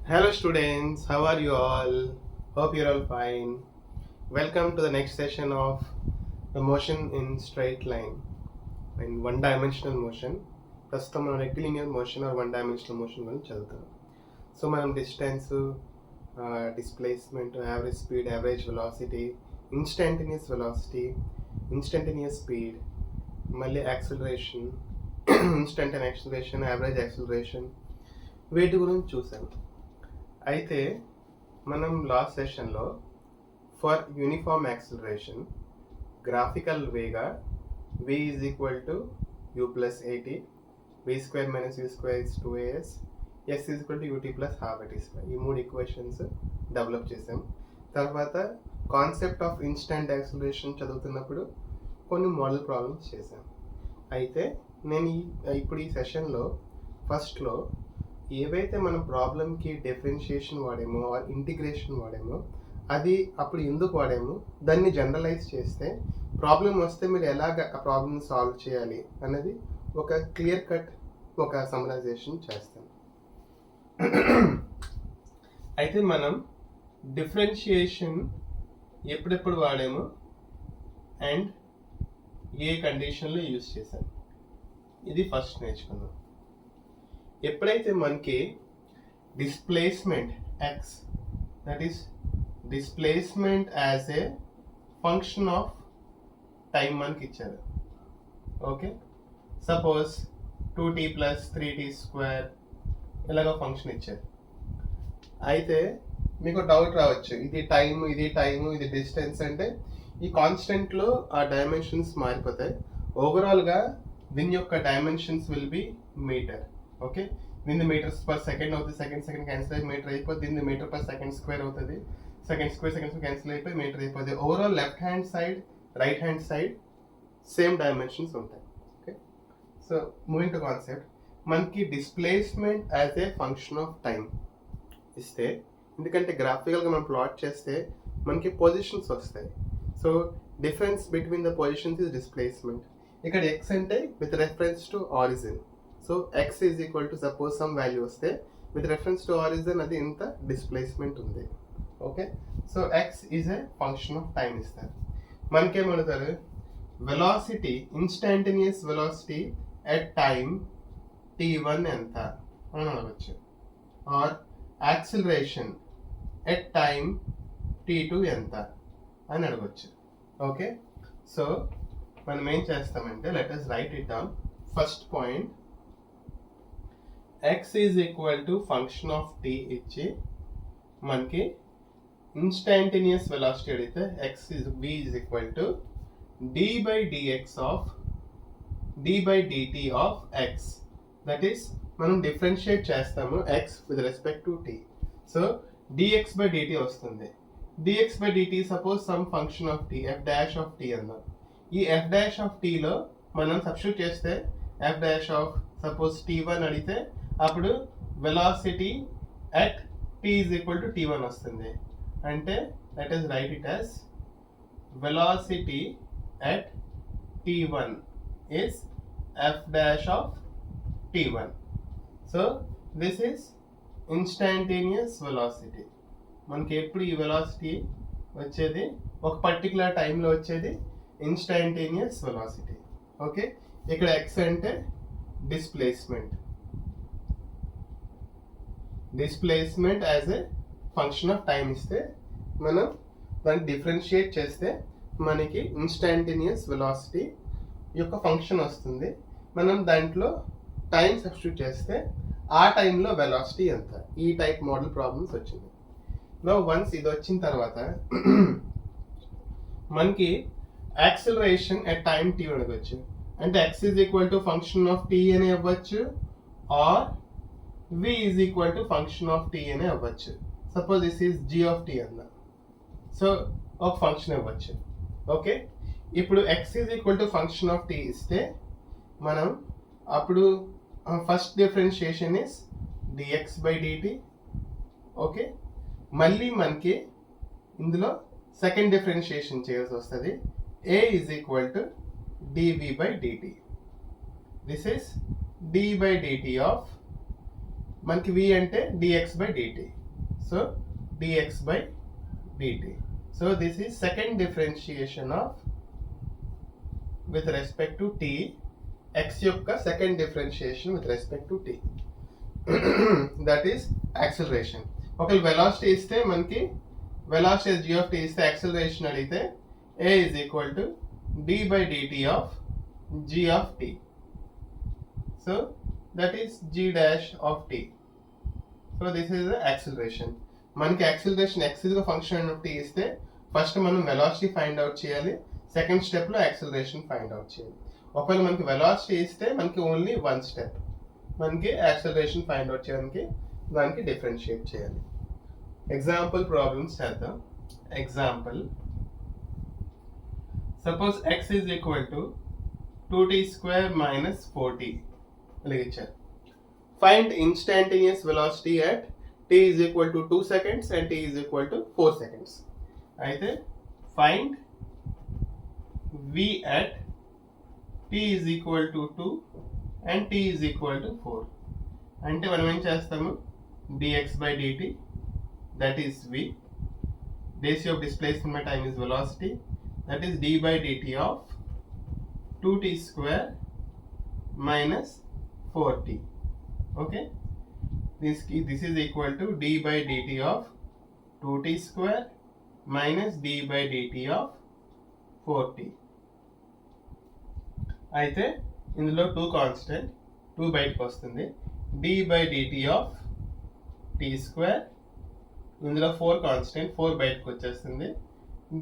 Hello students, how are you all? Hope you're all fine. Welcome to the next session of the motion in straight line in one dimensional motion. ప్రస్తుతం మనం rectilinear motion or one dimensional motion గురించి చదువుతాం. So మనం distance, displacement, average speed, average velocity, instantaneous speed, మళ్ళీ acceleration, instantaneous acceleration, average acceleration, వీటి గురించి చూసాం. అయితే మనం లాస్ట్ సెషన్లో ఫర్ యూనిఫామ్ యాక్సిలరేషన్ గ్రాఫికల్ వేగా v is equal to u plus 80, v square minus u square is 2as, s is equal to ut plus half at square, ఈ మూడు equations develop చేసాం. తర్వాత కాన్సెప్ట్ ఆఫ్ ఇన్స్టంట్ యాక్సిలరేషన్ చదువుతున్నప్పుడు కొన్ని model problems చేశాం. అయితే నేను ఇప్పుడు ఈ సెషన్లో ఫస్ట్లో ఏవైతే మనం ప్రాబ్లమ్కి డిఫరెన్షియేషన్ వాడామో ఆర్ ఇంటిగ్రేషన్ వాడామో అది అప్పుడు ఎందుకు వాడామో దాన్ని జనరలైజ్ చేస్తే ప్రాబ్లం వస్తే మీరు ఎలాగ ఆ ప్రాబ్లమ్ సాల్వ్ చేయాలి అనేది ఒక క్లియర్ కట్ ఒక సమరైజేషన్ చేస్తాం. అయితే మనం డిఫరెన్షియేషన్ ఎప్పుడెప్పుడు వాడామో అండ్ ఏ కండిషన్లో యూజ్ చేసాం ఇది ఫస్ట్ నేర్చుకుందాం. ఎప్పుడైతే మనకి displacement x, that is displacement as a function of time మనకి ఇచ్చారు. Okay, suppose 2t plus 3t square ఇలాగ ఫంక్షన్ ఇచ్చారు. అయితే మీకు డౌట్ రావచ్చు, ఇది టైము ఇది డిస్టెన్స్ అంటే ఈ కాన్స్టెంట్లో ఆ డైమెన్షన్స్ మారిపోతాయి. ఓవరాల్గా దీని యొక్క dimensions will be metre. Okay, దీన్ని మీటర్స్ పర్ సెకండ్ అవుతుంది, సెకండ్ క్యాన్సిల్ అయ్యి మీటర్ అయిపోతుంది, దీన్ని మీటర్ పర్ సెకండ్ స్క్వేర్ అవుతుంది, సెకండ్ స్క్వేర్ క్యాన్సిల్ అయిపోయి మీటర్ అయిపోతుంది. Overall left hand side right hand side same dimensions ఉంటాయి. Okay, so moving to concept, మనకి displacement as a function of time ఇస్తే, ఎందుకంటే గ్రాఫికల్గా మనం ప్లాట్ చేస్తే మనకి పొజిషన్స్ వస్తాయి. So difference between the positions is displacement. ఇక్కడ ఎక్స్ అంటే with reference to origin. So x is equal to suppose some value వస్తే విత్ రెఫరెన్స్ టు ఆరిజిన్ అది ఇంత డిస్ప్లేస్మెంట్ ఉంది. Okay, so x is a function of time ఇస్తారు. మనకేమడుగుతారు, velocity, instantaneous velocity at time t1 ఎంత అని అడగచ్చు, are acceleration at time t2 ఎంత అని అడగచ్చు. ఓకే, సో మనం ఏం చేస్తామంటే let us right it down. First point, x is equal to function of t ఇచ్చి మనకి ఇన్స్టాంటేనియస్ వెలాసిటీ అడిగితే v is equal to d by dt of x. That is మనం డిఫరెన్షియేట్ చేస్తాము x with respect to t. So dx by dt వస్తుంది. dx by dt suppose sum function of t, f dash of t అన్నాం. ఈ f dash of t లో మనం substitute చేస్తే f dash of suppose t1 అడిగితే అప్పుడు velocity at t is equal to t1 వస్తుంది. అంటే let us right it as velocity at t1 is f dash of t1. So this is instantaneous velocity. మనకి ఎప్పుడు ఈ velocity వచ్చేది ఒక particular టైంలో వచ్చేది ఇన్స్టాంటేనియస్ వెలాసిటీ. ఓకే, ఇక్కడ x అంటే displacement as a function of time ఇస్తే మనం దాన్ని డిఫరెన్షియేట్ చేస్తే మనకి ఇన్స్టాంటేనియస్ వెలాసిటీ యొక్క ఫంక్షన్ వస్తుంది. మనం దాంట్లో టైం సబ్స్టిట్యూట్ చేస్తే ఆ టైంలో వెలాసిటీ ఎంత. ఈ టైప్ మోడల్ ప్రాబ్లమ్స్ వచ్చింది. నౌ వన్స్ ఇది వచ్చిన తర్వాత మనకి యాక్సిలరేషన్ ఎట్ టైం t అడగచ్చు. అంటే x is equal to function of t అని అవ్వచ్చు, or v is equal to function of t అని అవ్వచ్చు. Suppose this is g of t అన్నా, సో ఒక ఫంక్షన్ అవ్వచ్చు. ఓకే, ఇప్పుడు x is equal to function of t ఇస్తే మనం అప్పుడు first differentiation is dx by dt. Okay, మళ్ళీ మనకి ఇందులో సెకండ్ డిఫరెన్షియేషన్ చేయాల్సి వస్తుంది. a is equal to dv by dt. This is d by dt of మనకి v అంటే dx by dt. So dx by dt. So this is second differentiation of with respect to t, x యొక్క second differentiation with respect to t. That is acceleration. ఒకవేళ velocity ఇస్తే మనకి velocity as g of t ఇస్తే acceleration అడిగితే a is equal to d by dt of g of t. So that is g dash of t. So this is the acceleration. మనకి acceleration x is a function of t ఇస్తే first మనం velocity find out చేయాలి, second step లో acceleration find out చేయాలి. ఒకవేళ మనకి velocity ఇస్తే మనకి ఓన్లీ వన్ స్టెప్, మనకి acceleration find out చేయడానికి దానికి డిఫరెన్షియేట్ చేయాలి. ఎగ్జాంపుల్ ప్రాబ్లమ్స్ చేద్దాం. Example, suppose x is equal to 2t square minus 4t ఇచ్చారు. Find instantaneous velocity at t is equal to 2 seconds and t is equal to 4 seconds. అయితే find v at t is equal to 2 and t is equal to 4. అంటే మనం ఏం చేస్తాము, dx by dt, that is v, ratio of displacement by time is velocity, that is d by dt of 2t square minus 4t. Okay, this is equal to d by dt of 2t square minus d by dt of 4t. అయితే ఇందులో 2 constant, 2 బయటకు వస్తుంది, d by dt of t square, ఇందులో 4 constant, 4 బయటకు వచ్చేస్తుంది,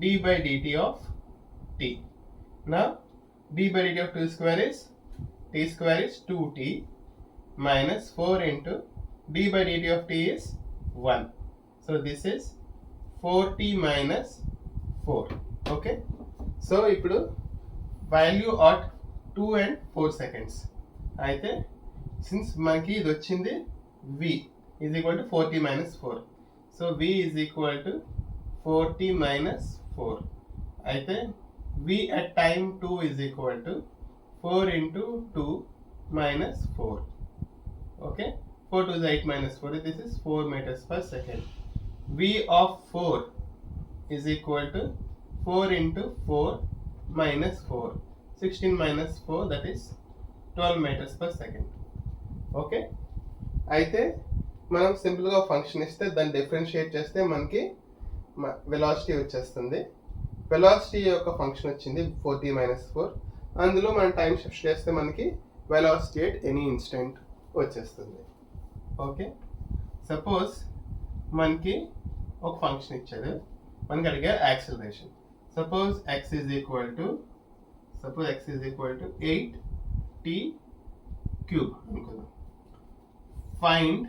d by dt of t. Now d by dt of t square is 2t minus 4 into d by dt of t is 1. So this is 4t minus 4. Okay, so ఇప్పుడు value at 2 and 4 seconds. అయితే since మనకి ఇది వచ్చింది v is equal to 4t minus 4. So v is equal to 4t minus 4. అయితే v at time 2 is equal to 4 into 2 minus 4. Okay, 4 to is 8 minus 4, this is 4 meters per second. V of 4 is equal to 4 into 4 minus 4, 16 minus 4, that is 12 meters per second. Okay, అయితే మనం సింపుల్గా function ఇస్తే దాన్ని differentiate చేస్తే మనకి velocity వచ్చేస్తుంది. Velocity యొక్క function వచ్చింది 4t minus 4, అందులో మనం టైం షిఫ్ట్ చేస్తే మనకి వెలాసిటీ ఎట్ ఎనీ ఇన్స్టెంట్ వచ్చేస్తుంది. ఓకే, సపోజ్ మనకి ఒక ఫంక్షన్ ఇచ్చారు, మనకి అడిగే acceleration. Suppose x is equal to 8t cube అనుకుందాం. Find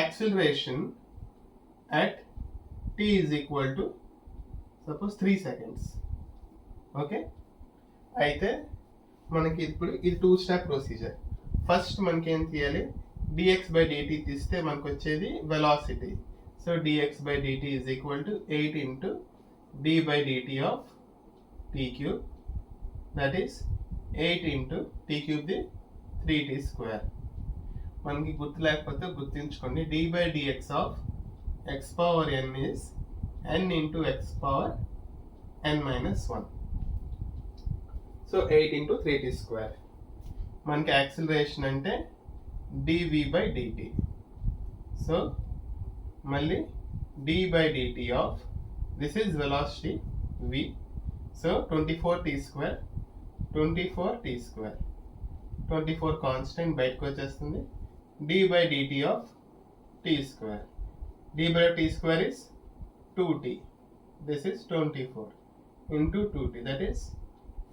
acceleration at t is equal to suppose 3 seconds. Okay, అయితే మనకి ఇప్పుడు ఇది 2 స్టెప్ ప్రొసీజర్. ఫస్ట్ మనకి ఏం తీయాలి, dx by dt తీస్తే మనకు వచ్చేది velocity. So dx by dt is equal to 8 into d by dt of t cube, that is 8 into t cube the 3t square. మనకి గుర్తు లేకపోతే గుర్తుంచుకోండి, d by dx of x power n is n into x power n minus 1. So 8 into 3t square. మనకి acceleration అంటే dv by dt. So మళ్ళీ d by dt of this is velocity v. So 24t square, 24 constant బయటకు వచ్చేస్తుంది, d by dt of t square. d by t square is 2t. This is 24 into 2t, that is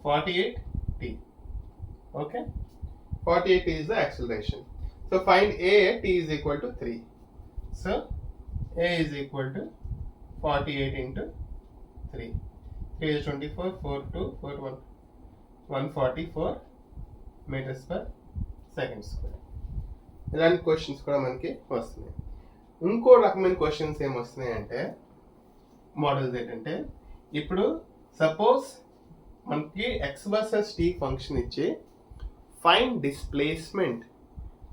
48t. Okay, 48t is the acceleration. So find a at t is equal to 3. So a is equal to 48 into 3. 3 is 24, 4 2, 4 1, 144 meters per second square. ఇలాంటి questions కూడా మనకి వస్తున్నాయి. ఇంకో రకమైన questions ఏమొస్తున్నాయి అంటే models ఏంటంటే, ఇప్పుడు suppose మనకి x వర్సెస్ t ఫంక్షన్ ఇచ్చి find displacement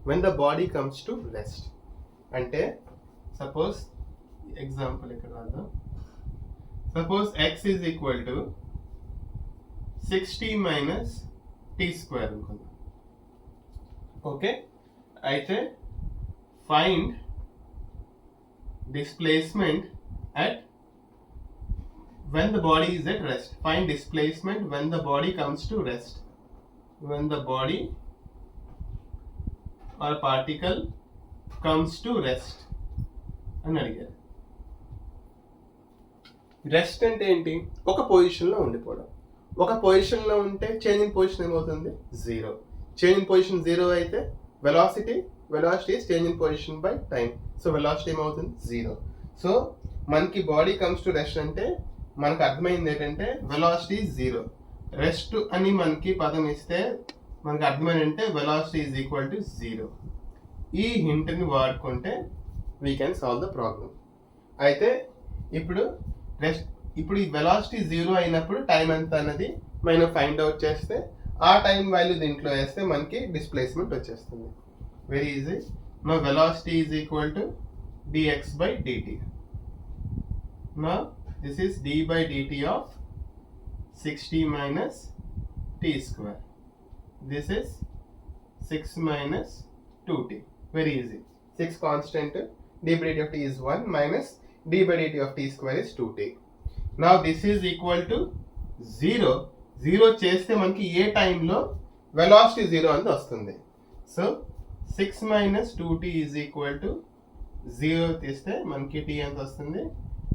when the body comes to rest. అంటే సపోజ్ ఎగ్జాంపుల్ ఇక్కడ రాద్దాం. Suppose x is equal to 60 minus tea square అనుకుందాం. ఓకే, అయితే find displacement at when the body is at rest. Find displacement when the body comes to rest. When the body or particle comes to rest అని అడిగారు. Rest అంటే ఏంటి? ఒక పొజిషన్లో ఉండిపోవడం. ఒక పొజిషన్లో ఉంటే చేంజ్ ఇన్ పొజిషన్ ఏమవుతుంది? 0. చేంజ్ ఇన్ పొజిషన్ 0 అయితే velocity is change in position by time. So velocity ఏమవుతుంది? 0. సో మనకి బాడీ కమ్స్ టు రెస్ట్ అంటే మనకు అర్థమైంది ఏంటంటే వెలాసిటీ 0. రెస్ట్ అని మనకి పదం ఇస్తే మనకు అర్థమైంది అంటే వెలాసిటీ ఈజ్ ఈక్వల్ టు 0. ఈ హింట్ని వాడుకుంటే we can solve the problem. అయితే ఇప్పుడు ఈ వెలాసిటీ 0 అయినప్పుడు టైం ఎంత అన్నది మనం ఫైండ్ అవుట్ చేస్తే ఆ టైం వాల్యూ దీంట్లో వేస్తే మనకి డిస్ప్లేస్మెంట్ వచ్చేస్తుంది. Very easy. నా velocity is equal to dx by dt. Now this is d by dt of 60 minus t square. This is 6 minus 2t. Very easy. 6 constant, d by dt of t is 1 minus d by dt of t square is 2t. Now this is equal to 0. 0 చేస్తే మనకి ఏ టైంలో velocity 0 అనేది వస్తుంది. So 6 minus 2t is equal to 0 తీస్తే మనకి t ఎంత వస్తుంది?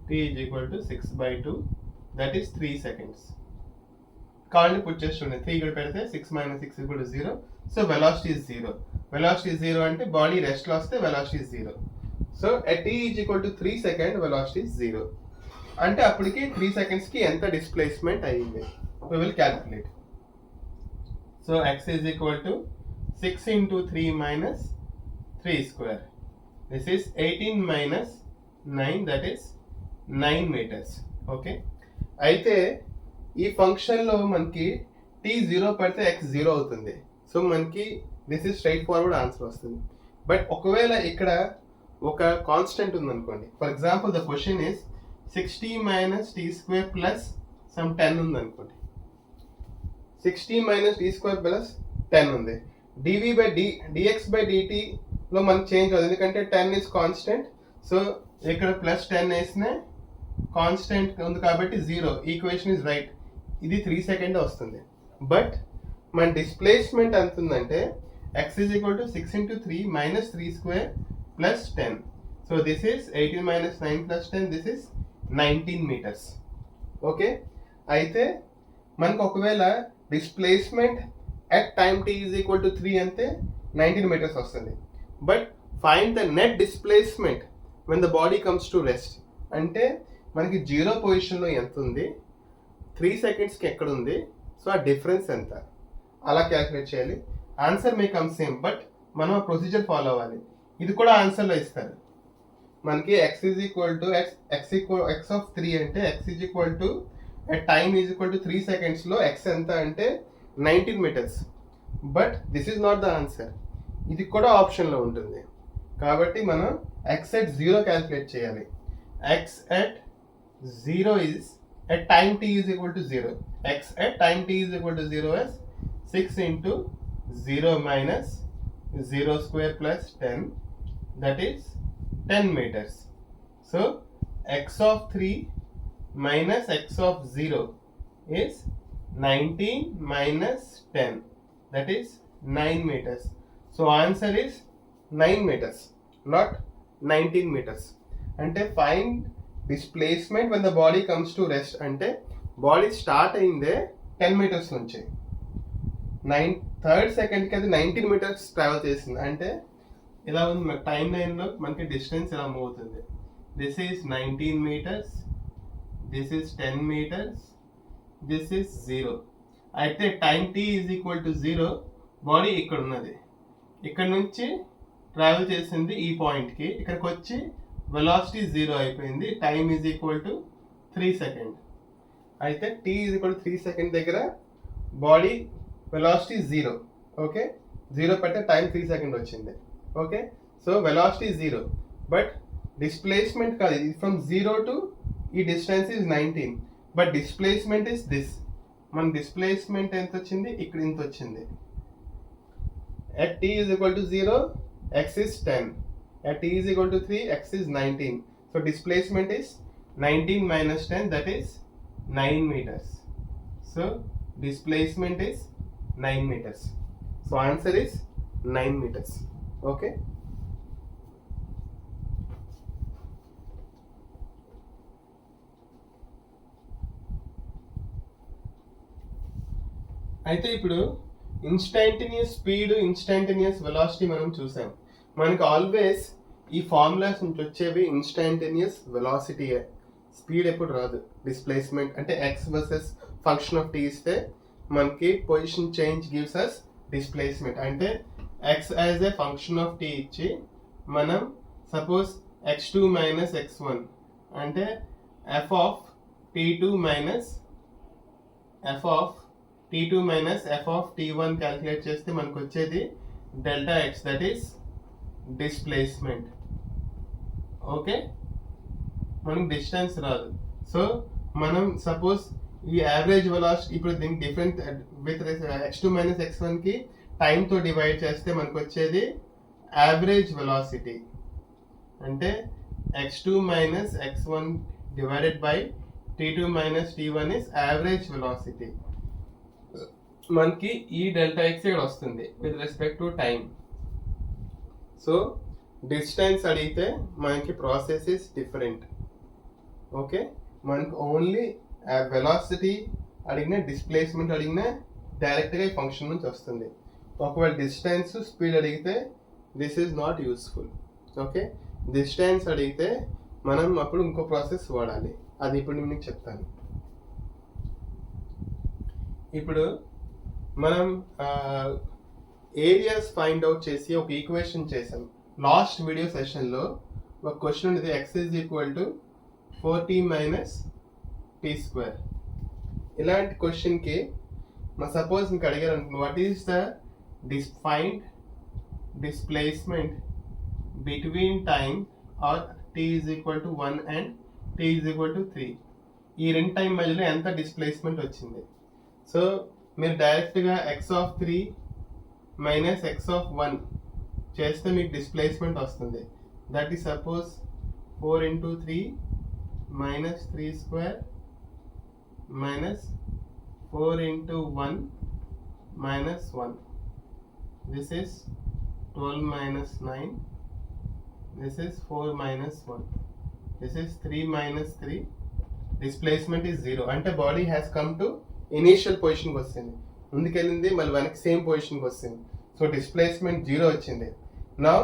t is equal to 6 by 2, that is 3 seconds. కావాలంటే పుట్ చేసి చూడండి. 3 ఇక్కడ పెడితే 6 minus 6 equal to 0. So velocity is 0. Velocity 0 అంటే బాడీ రెస్ట్లో వస్తే velocity 0. So at t is equal to 3 seconds velocity 0. అంటే అప్పటికి 3 secondsకి ఎంత డిస్ప్లేస్మెంట్ అయ్యింది? we will calculate. So x is equal to 6 into 3 minus 3 square. This is 18 minus 9, that is 9 meters. Okay, అయితే ఈ ఫంక్షన్లో మనకి t 0 పడితే x 0 అవుతుంది. సో మనకి this is straightforward answer వస్తుంది. బట్ ఒకవేళ ఇక్కడ ఒక కాన్స్టెంట్ ఉందనుకోండి, for example the question is 60 minus tea square plus some 10 ఉందనుకోండి. 60 మైనస్ టీ స్క్వేర్ ప్లస్ 10 ఉంది. dv by dx by dt లో మనకి చేంజ్ అవుతుంది, ఎందుకంటే 10 ఇస్ కాన్స్టెంట్. సో ఇక్కడ ప్లస్ 10 వేసిన కాన్స్టెంట్ ఉంది కాబట్టి 0. Equation is right. ఇది 3 సెకండ్ వస్తుంది. బట్ మన డిస్ప్లేస్మెంట్ ఎంత ఉందంటే x is equal to 6 into 3 minus 3 square plus 10. So this is 18 minus 9 plus 10. This is 19 meters. Okay, అయితే మనకు ఒకవేళ displacement at time t is equal to 3 అంటే 19 meters వస్తుంది. But find the net displacement when the body comes to rest అంటే మనకి 0 పొజిషన్లో ఎంత ఉంది, 3 సెకండ్స్కి ఎక్కడ ఉంది, సో ఆ డిఫరెన్స్ ఎంత అలా క్యాల్కులేట్ చేయాలి. Answer may come same, but మనం ఆ ప్రొసీజర్ ఫాలో అవ్వాలి. ఇది కూడా ఆన్సర్లో ఇస్తారు మనకి. x is equal to x of 3 అంటే x is equal to at time is equal to 3 సెకండ్స్లో x ఎంత అంటే 19 meters. But this is not the answer. ఇది కూడా ఆప్షన్లో ఉంటుంది కాబట్టి మనం x at 0 క్యాల్కులేట్ చేయాలి. x at 0 is at time t is equal to 0. x at time t is equal to 0 is 6 into 0 minus 0 square plus 10, that is 10 meters. So x of 3 minus x of 0 is 19 minus 10, that is 9 meters. So answer is 9 meters, not 19 meters. అంటే find displacement when the body comes to rest అంటే body start అయిందే 10 meters నుంచి 3rd సెకండ్కి అది 19 meters travel చేసింది. అంటే ఇలా ఉంది టైం లైన్లో మనకి డిస్టెన్స్ ఇలా మూవ్ అవుతుంది. This is 19 meters, this is 10 meters, this is 0. అయితే time t is equal to 0, body ఇక్కడ ఉన్నది, ఇక్కడ నుంచి ట్రావెల్ చేసింది ఈ పాయింట్కి, ఇక్కడికి వచ్చి వెలాసిటీ 0 అయిపోయింది. Time is equal to 3 second. అయితే t is equal to 3 second దగ్గర బాడీ వెలాసిటీ 0. ఓకే, 0 పెడితే టైం 3 సెకండ్ వచ్చింది. Okay, so velocity 0, but displacement కాదు, ఇది ఫ్రమ్ 0 to ఈ distance is 19, but displacement is this. మన డిస్ప్లేస్మెంట్ ఎంత వచ్చింది, ఇక్కడ ఇంత వచ్చింది. at t is equal to 0, x is 10. At t is equal to 3, x is 19. So displacement is 19 minus 10, that is 9 meters. So displacement is 9 meters. So answer is 9 meters. Okay. అయితే ఇప్పుడు instantaneous speed, instantaneous velocity మనం చూసాం. మనకి always ఈ formulas నుంచి వచ్చేవి instantaneous వెలాసిటీయే, speed ఎప్పుడు రాదు. డిస్ప్లేస్మెంట్ అంటే x versus function of t ఇస్తే మనకి position change gives us displacement. అంటే x as a function of t ఇచ్చి మనం సపోజ్ x2 మైనస్ x1 అంటే f of t2 minus f of t2 minus f of t1 calculate చేస్తే మనకు వచ్చేది delta x, that is displacement. Okay, మనకు distance రాదు. So మనం సపోజ్ ఈ యావరేజ్ వెలాసిటీ ఇప్పుడు దీనికి different with x2 minus x1 కి టైంతో డివైడ్ చేస్తే మనకు వచ్చేది యావరేజ్ వెలాసిటీ. అంటే x2 minus x1 divided by t2 minus t1 is average velocity. మనకి ఈ డెల్టా ఎక్స్ ఇక్కడ వస్తుంది with respect to time. So distance అడిగితే మనకి ప్రాసెస్ ఇస్ డిఫరెంట్. ఓకే, మనకు ఓన్లీ వెలాసిటీ అడిగిన, డిస్ప్లేస్మెంట్ అడిగిన డైరెక్ట్గా ఈ ఫంక్షన్ నుంచి వస్తుంది. ఒకవేళ డిస్టెన్స్ స్పీడ్ అడిగితే this is not useful. Okay, distance అడిగితే మనం అప్పుడు ఇంకో ప్రాసెస్ వాడాలి, అది ఇప్పుడు నేను మీకు చెప్తాను. ఇప్పుడు మనం ఏరియాస్ ఫైండ్ అవుట్ చేసి ఒక ఈక్వేషన్ చేసాం. లాస్ట్ వీడియో సెషన్లో ఒక క్వశ్చన్ ఉండేది, x is equal to 4t minus tea square. ఇలాంటి క్వశ్చన్కి సపోజ్ మీకు అడిగారు అనుకున్నాను, what is the find displacement between time or t is equal to 1 and t is equal to 3. ఈ రెండు టైం మధ్యలో ఎంత డిస్ప్లేస్మెంట్ వచ్చింది. సో మీరు డైరెక్ట్గా X of 3 minus x of 1 చేస్తే మీకు డిస్ప్లేస్మెంట్ వస్తుంది. That is suppose 4 into 3 minus 3 square minus 4 into 1 minus 1. This is 12 minus 9. This is 4 minus 1. This is 3 minus 3. Displacement is 0. అంటే body has come to initial పొజిషన్కి వస్తుంది, ముందుకెళ్ళింది మళ్ళీ వెనక్కి same పొజిషన్కి వస్తుంది. సో డిస్ప్లేస్మెంట్ 0 వచ్చింది. Now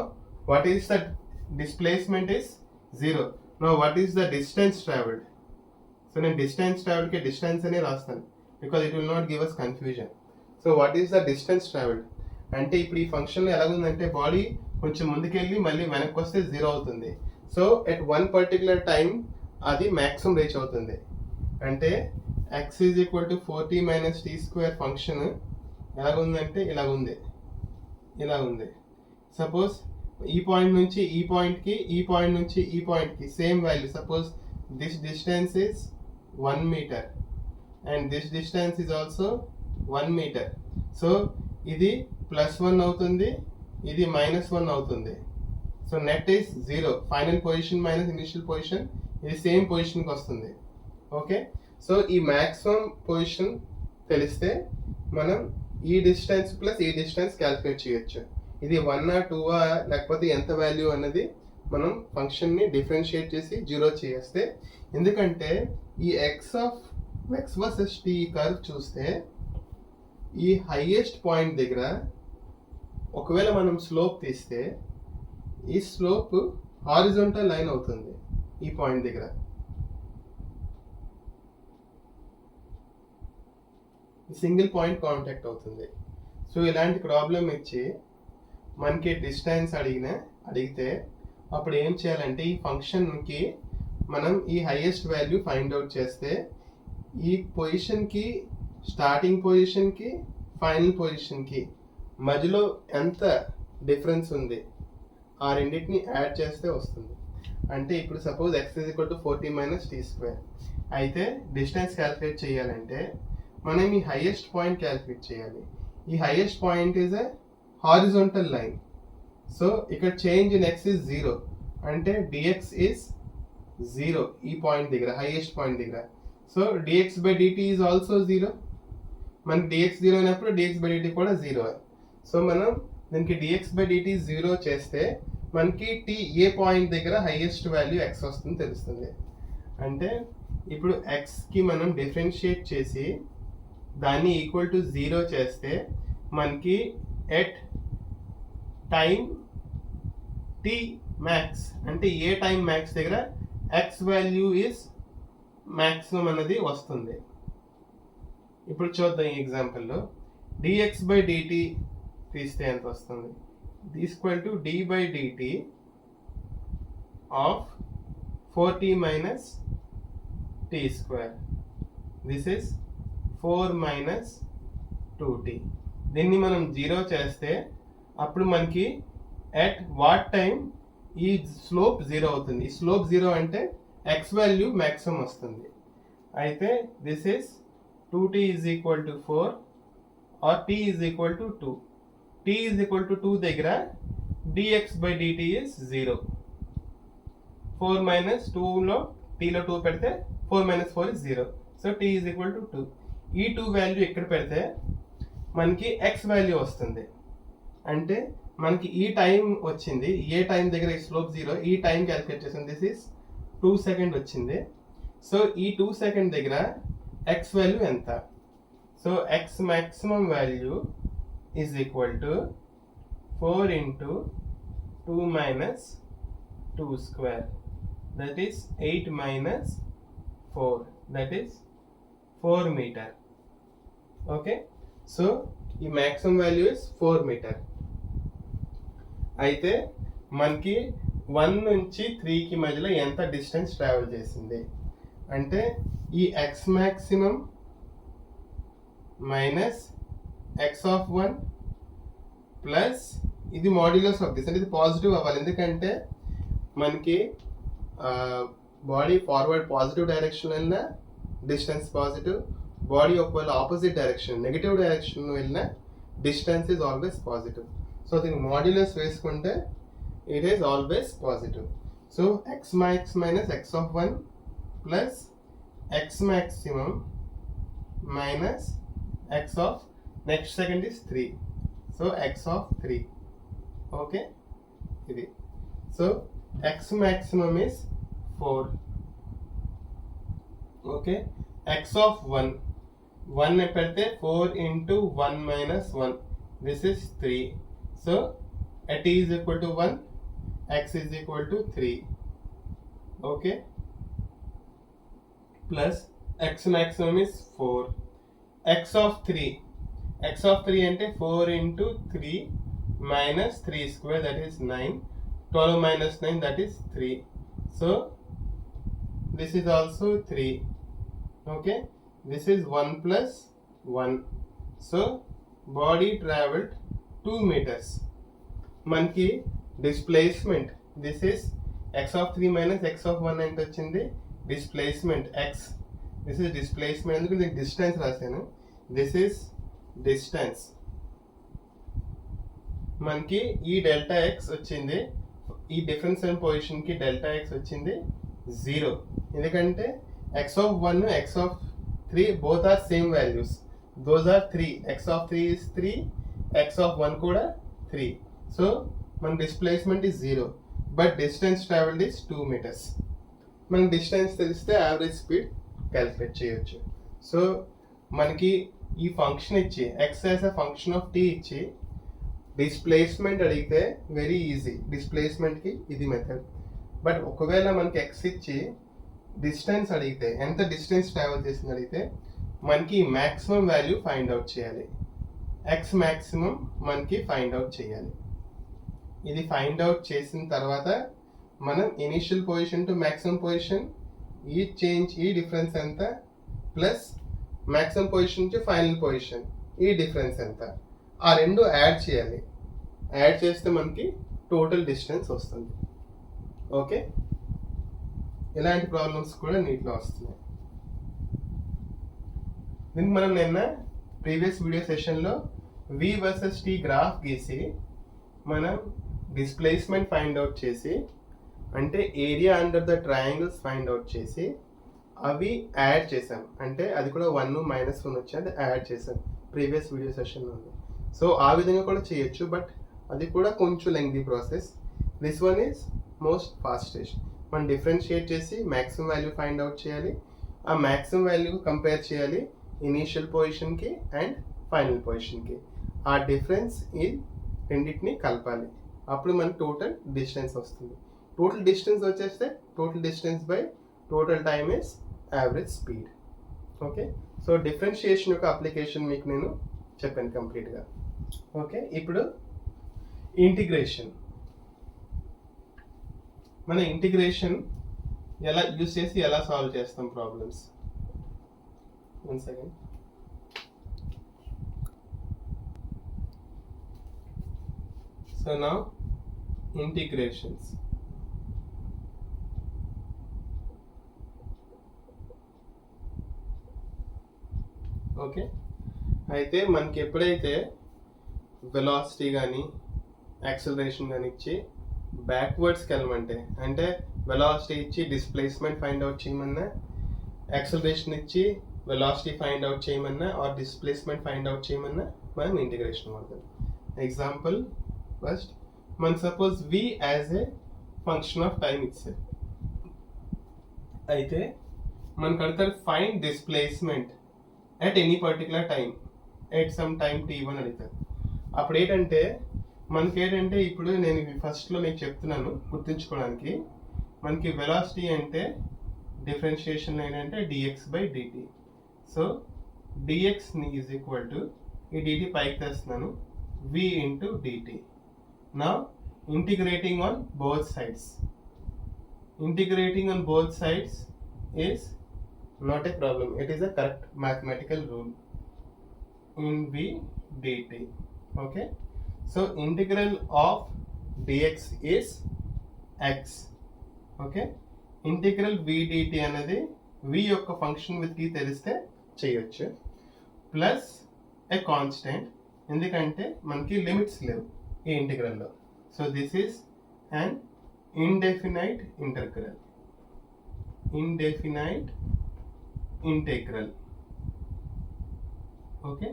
what is the displacement is 0. Now what is the distance travelled. So నేను distance ట్రావెల్కి డిస్టెన్స్ అనే రాస్తాను because it will not give us confusion. So what is the distance travelled అంటే ఇప్పుడు ఈ ఫంక్షన్లో ఎలాగుందంటే బాడీ కొంచెం ముందుకెళ్ళి మళ్ళీ వెనక్కి వస్తే 0 అవుతుంది. So at one particular time అది మ్యాక్సిమం రీచ్ అవుతుంది. అంటే x is equal to 4t minus tea square function ఎలాగుందంటే ఇలా ఉంది. సపోజ్ ఈ పాయింట్ నుంచి ఈ పాయింట్కి, ఈ పాయింట్ నుంచి ఈ పాయింట్కి same value. Suppose this distance is 1 metre and this distance is also 1 metre. So ఇది +1 అవుతుంది, ఇది -1 అవుతుంది. So net is 0. Final position minus initial position, ఇది సేమ్ పొజిషన్కి వస్తుంది. ఓకే, సో ఈ మ్యాక్సిమం పొజిషన్ తెలిస్తే మనం ఈ డిస్టెన్స్ ప్లస్ ఈ డిస్టెన్స్ క్యాలిక్యులేట్ చేయొచ్చు. ఇది 1 2 లేకపోతే ఎంత వాల్యూ అన్నది మనం ఫంక్షన్ని డిఫరెన్షియేట్ చేసి 0 చేస్తే, ఎందుకంటే ఈ ఎక్స్ వర్సెస్ టీ కర్వ్ చూస్తే ఈ హైయెస్ట్ పాయింట్ దగ్గర ఒకవేళ మనం స్లోప్ తీస్తే ఈ స్లోప్ హారిజాంటల్ లైన్ అవుతుంది. ఈ పాయింట్ దగ్గర సింగిల్ పాయింట్ కాంటాక్ట్ అవుతుంది. సో ఇలాంటి ప్రాబ్లం ఇచ్చి మనకి డిస్టెన్స్ అడిగితే అప్పుడు ఏం చేయాలంటే ఈ ఫంక్షన్కి మనం ఈ హైయెస్ట్ వాల్యూ ఫైండ్ అవుట్ చేస్తే ఈ పొజిషన్కి, స్టార్టింగ్ పొజిషన్కి, ఫైనల్ పొజిషన్కి మధ్యలో ఎంత డిఫరెన్స్ ఉంది ఆ రెండింటిని యాడ్ చేస్తే వస్తుంది. అంటే ఇప్పుడు suppose x is equal to 40 minus tea square. అయితే డిస్టెన్స్ క్యాలిక్యులేట్ చేయాలంటే మనం ఈ హైయెస్ట్ పాయింట్ క్యాలిక్యులేట్ చేయాలి. ఈ highest point is a horizontal line. So ఇక్కడ చేంజ్ ఇన్ x ఈజ్ 0 అంటే dx ఈజ్ 0 ఈ పాయింట్ దగ్గర, హైయెస్ట్ పాయింట్ దగ్గర. So dx by dt is also 0. మనకి dx 0 అయినప్పుడు dx బై dt కూడా 0. సో మనం దీనికి dx బై dt 0 చేస్తే మనకి t ఏ పాయింట్ దగ్గర హైయెస్ట్ వాల్యూ x వస్తుందో తెలుస్తుంది. అంటే ఇప్పుడు xకి మనం డిఫరెన్షియేట్ చేసి దాన్ని ఈక్వల్ టు 0 చేస్తే మనకి ఎట్ టైం t మ్యాక్స్ అంటే ఏ టైం మ్యాక్స్ దగ్గర x వాల్యూ ఈజ్ మ్యాక్సిమం అనేది వస్తుంది. ఇప్పుడు చూద్దాం ఈ ఎగ్జాంపుల్లో dx బై dt తీస్తే ఎంత వస్తుంది. Equal to d by dt of 40 minus tea square. This is 4 minus 2t. దీన్ని మనం 0 చేస్తే అప్పుడు మనకి ఎట్ వాట్ టైం ఈ స్లోప్ 0 అవుతుంది. ఈ స్లోప్ 0 అంటే x వాల్యూ మ్యాక్సిమం వస్తుంది. అయితే this is 2t is equal to 4 or t is equal to 2. t is equal to 2 దగ్గర dx by dt is 0. 4 minus 2లో tలో 2 పెడితే 4 minus 4 is 0. So t is equal to 2. ఈ 2 value ఇక్కడ పెడితే మనకి x వాల్యూ వస్తుంది. అంటే మనకి ఈ టైం వచ్చింది, ఏ టైం దగ్గర ఈ స్లోప్ 0, ఈ టైం క్యాలిక్యులేట్ చేసింది. దిస్ ఈస్ 2 సెకండ్ వచ్చింది. సో ఈ 2 సెకండ్ దగ్గర x వాల్యూ ఎంత? So x maximum value is equal to 4 into 2 minus 2 square, that is 8 minus 4, that is 4 meter. Okay, so the maximum value is 4 meter. అయితే మనకి 1 నుంచి 3కి మధ్యలో ఎంత డిస్టెన్స్ ట్రావెల్ చేసింది అంటే ఈ x maximum minus x of 1 plus ఇది మాడ్యులస్ ఆఫ్ దిస్ అంటే ఇది పాజిటివ్ అవ్వాలి. ఎందుకంటే మనకి బాడీ ఫార్వర్డ్ పాజిటివ్ డైరెక్షన్ వెళ్ళిన డిస్టెన్స్ పాజిటివ్, బాడీ ఒకవేళ ఆపోజిట్ డైరెక్షన్ నెగిటివ్ డైరెక్షన్ వెళ్ళిన distance is always positive. So దీనికి మాడ్యులస్ వేసుకుంటే it is always positive. So x max minus x of 1 plus x maximum minus x of next second is 3. So x of 3. Okay, ఇది. So x maximum is 4. Okay, x of 1 పెడితే 4 into 1 minus 1. This is 3. So at t is equal to 1, x is equal to 3. Okay, plus x maximum is 4. x of 3 అంటే 4 into 3 minus 3 square, that is 9. 12 minus 9, that is 3. So this is also 3. Okay, this is 1 plus 1. So body traveled 2 meters. మనకి displacement, this is x of 3 minus x of 1 అంటే వచ్చింది displacement x. This is displacement, ఎందుకు దీనికి distance రాశాను. This is distance. మనకి ఈ delta x వచ్చింది, ఈ డిఫరెన్స్ ఇన్ పొజిషన్కి డెల్టా ఎక్స్ వచ్చింది 0. ఎందుకంటే x of 1 x of 3 both are same values. Those are 3. X of 3 is 3, x of 1 కూడా 3. సో మన displacement is 0, but distance travelled is 2 meters. మన డిస్టెన్స్ తెలిస్తే యావరేజ్ స్పీడ్ క్యాలిక్యులేట్ చేయొచ్చు. So మనకి ఈ ఫంక్షన్ ఇచ్చి x as a function of t ఇచ్చి displacement అడిగితే వెరీ ఈజీ. డిస్ప్లేస్మెంట్కి ఇది మెథడ్. బట్ ఒకవేళ మనకి x ఇచ్చి డిస్టెన్స్ అడిగితే, ఎంత డిస్టెన్స్ ట్రావెల్ చేసింది అడిగితే మనకి మ్యాక్సిమం వాల్యూ ఫైండ్ అవుట్ చేయాలి. x మ్యాక్సిమం మనకి ఫైండ్ అవుట్ చేయాలి. ఇది ఫైండ్ అవుట్ చేసిన తర్వాత మనం initial position to maximum position, ఈ చేంజ్ ఈ డిఫరెన్స్ ఎంత ప్లస్ మ్యాక్సిమం పొజిషన్ నుంచి ఫైనల్ పొజిషన్ ఈ డిఫరెన్స్ ఎంత, ఆ రెండు యాడ్ చేయాలి. యాడ్ చేస్తే మనకి టోటల్ డిస్టెన్స్ వస్తుంది. ఓకే. ఇలాంటి ప్రాబ్లమ్స్ కూడా నీట్లో వస్తున్నాయి. దీనికి మనం నిన్న ప్రీవియస్ వీడియో సెషన్లో V వర్సెస్ T గ్రాఫ్ గీసి మనం డిస్ప్లేస్మెంట్ ఫైండ్ అవుట్ చేసి, అంటే area under the triangles find out చేసి అవి యాడ్ చేసాం. అంటే అది కూడా 1 -1 వచ్చి అది యాడ్ చేసాం ప్రీవియస్ వీడియో సెషన్లో. సో ఆ విధంగా కూడా చేయొచ్చు, బట్ అది కూడా కొంచెం lengthy process. This one is most fastest. మనం డిఫరెన్షియేట్ చేసి మ్యాక్సిమం వాల్యూ ఫైండ్ అవుట్ చేయాలి, ఆ మ్యాక్సిమం వాల్యూ కంపేర్ చేయాలి ఇనీషియల్ పొజిషన్కి అండ్ ఫైనల్ పొజిషన్కి. ఆ డిఫరెన్స్ ఈ రెండింటిని కలపాలి, అప్పుడు మనకి టోటల్ డిస్టెన్స్ వస్తుంది. టోటల్ డిస్టెన్స్ వచ్చేస్తే total distance by total time is average speed. Okay, so differentiation యొక్క అప్లికేషన్ మీకు నేను చెప్పాను కంప్లీట్గా. ఓకే, ఇప్పుడు ఇంటిగ్రేషన్. మన ఇంటిగ్రేషన్ ఎలా యూజ్ చేసి ఎలా సాల్వ్ చేస్తాం problems. 1 second. So now integrations. Okay, అయితే మనకి ఎప్పుడైతే వెలాసిటీ కానీ యాక్సిలరేషన్ కానీ ఇచ్చి బ్యాక్వర్డ్స్కి వెళ్ళమంటే, అంటే వెలాసిటీ ఇచ్చి డిస్ప్లేస్మెంట్ ఫైండ్ అవుట్ చేయమన్నా, యాక్సిలరేషన్ ఇచ్చి వెలాసిటీ ఫైండ్ అవుట్ చేయమన్నా, ఆర్ డిస్ప్లేస్మెంట్ ఫైండ్ అవుట్ చేయమన్నా మనం ఇంటిగ్రేషన్ వాడతాం. ఎగ్జాంపుల్ ఫస్ట్, మన suppose V as a function of time ఇచ్చారు. అయితే మనకు అడుగుతారు find displacement at any particular time, at some time t1 అడుగుతారు. అప్పుడు ఏంటంటే మనకి ఏంటంటే, ఇప్పుడు నేను ఫస్ట్లో మీకు చెప్తున్నాను గుర్తుంచుకోవడానికి, మనకి వెలాసిటీ అంటే డిఫరెన్షియేషన్ ఏంటంటే dx/dt. So dx is equal to, ఈ dt పైకి తెస్తున్నాను, v ఇంటూ dt. నా integrating on both sides. Integrating on both sides is not a problem. It is a correct mathematical rule in v dt. Okay, so integral of dx is x. Okay, integral v dt అనేది v యొక్క function with కి తెలిస్తే చేయొచ్చు, plus a constant, ఎందుకంటే మనకి limits లేవు ఈ ఇంటిగ్రల్లో. So this is an indefinite integral. Indefinite integral. Okay,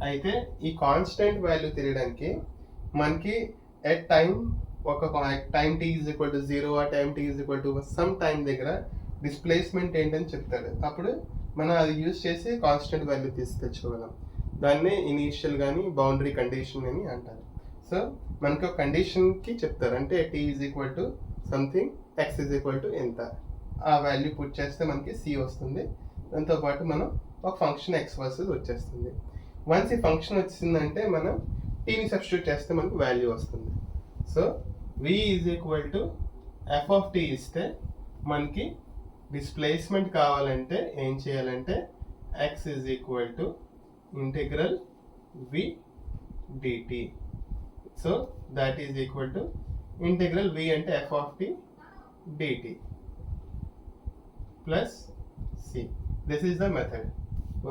అయితే ఈ కాన్స్టెంట్ వాల్యూ తెలియడానికి మనకి ఎట్ టైం ఒక time t is equal to 0, ఆ time t is equal to some time దగ్గర డిస్ప్లేస్మెంట్ ఏంటని చెప్తాడు. అప్పుడు మనం అది యూజ్ చేసి కాన్స్టెంట్ వాల్యూ తెచ్చుకోగలం. దాన్నే ఇనీషియల్ కానీ బౌండరీ కండిషన్ అని అంటారు. సో మనకి ఒక కండిషన్కి చెప్తారు, అంటే t is equal to something, x is equal to ఎంత, ఆ వాల్యూ పుట్ చేస్తే మనకి c వస్తుంది. దాంతోపాటు మనం ఒక ఫంక్షన్ x వర్సెస్ వచ్చేస్తుంది. వన్స్ ఈ ఫంక్షన్ వచ్చిందంటే మనం tని సబ్స్టిట్యూట్ చేస్తే మనకు వాల్యూ వస్తుంది. So v is equal to f of t ఇస్తే మనకి డిస్ప్లేస్మెంట్ కావాలంటే ఏం చేయాలంటే x is equal to integral v dt. So that is equal to integral v అంటే f of t dt plus c. This is the method.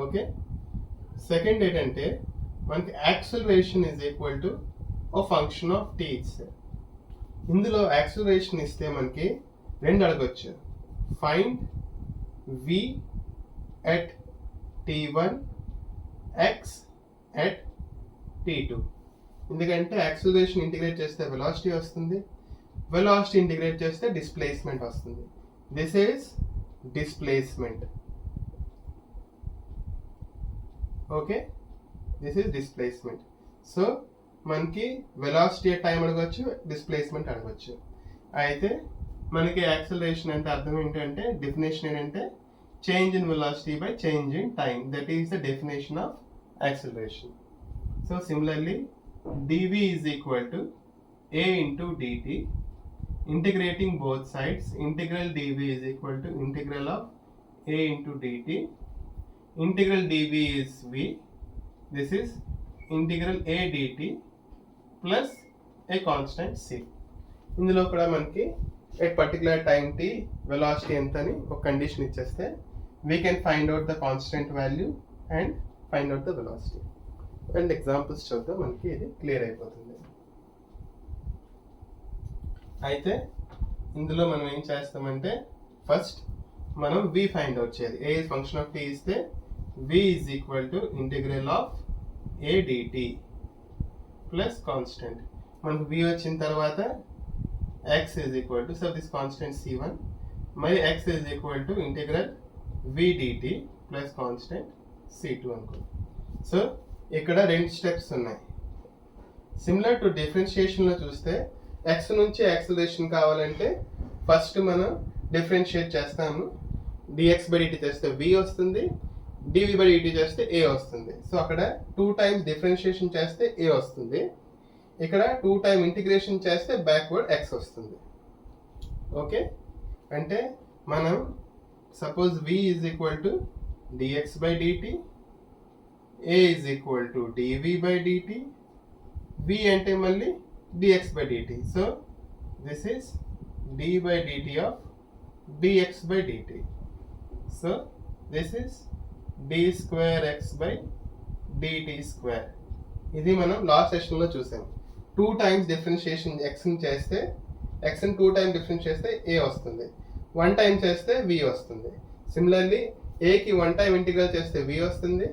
Okay, second ఏంటంటే మనకి acceleration is equal to a function of t ఇస్తారు. ఇందులో acceleration ఇస్తే మనకి రెండు అడగొచ్చు, find v at t1, x at t2. ఎందుకంటే యాక్సిలరేషన్ ఇంటిగ్రేట్ చేస్తే వెలాసిటీ వస్తుంది, వెలాసిటీ ఇంటిగ్రేట్ చేస్తే డిస్ప్లేస్మెంట్ వస్తుంది. This is displacement. Okay, this is displacement. So మనకి వెలాసిటీ టైం అడగచ్చు, డిస్ప్లేస్మెంట్ అడగచ్చు. అయితే మనకి యాక్సిలరేషన్ అంటే అర్థం ఏంటంటే, డెఫినేషన్ ఏంటంటే change in velocity by change in time. That is the definition of acceleration. So similarly dv is equal to a into dt. Integrating both sides, integral dv is equal to integral of a into dt. Integral dv is v. This is integral a dt plus a constant c. ఇందులో కూడా మనకి at particular time t velocity ఎంత అని ఒక condition ఇచ్చేస్తే we can find out the constant value and find out the velocity. And examples చూద్దాం, మనకి ఇది క్లియర్ అయిపోతుంది. అయితే ఇందులో మనం ఏం చేస్తామంటే ఫస్ట్ మనం v ఫైండ్ అవుట్ చేయాలి. a is function of t ఇస్తే v is equal to integral of a dt plus constant. మనకు v వచ్చిన తర్వాత x is equal to, so this constant c1, మరి x is equal to integral v dt plus constant c2 అనుకో. So ఇక్కడ రెండు steps ఉన్నాయి. Similar to డిఫరెన్షియేషన్లో చూస్తే x నుంచి యాక్సిలరేషన్ కావాలంటే ఫస్ట్ మనం డిఫరెన్షియేట్ చేస్తాము. dx బై dt చేస్తే v వస్తుంది, dv బై dt చేస్తే a వస్తుంది. సో అక్కడ 2 టైమ్స్ డిఫరెన్షియేషన్ చేస్తే a వస్తుంది, ఇక్కడ 2 టైమ్ ఇంటిగ్రేషన్ చేస్తే బ్యాక్వర్డ్ x వస్తుంది. ఓకే, అంటే మనం suppose v is equal to dx by dt, a is equal to dv by dt, v అంటే మళ్ళీ dx by dt. So this is d by dt of dx by dt. So this is d square x by dt square. ఇది మనం last సెషన్లో చూసాం. 2 times differentiation xని చేస్తే xని 2 times difference చేస్తే a వస్తుంది, 1 టైం చేస్తే v వస్తుంది. సిమిలర్లీ aకి 1 టైం ఇంటిగ్రల్ చేస్తే v వస్తుంది,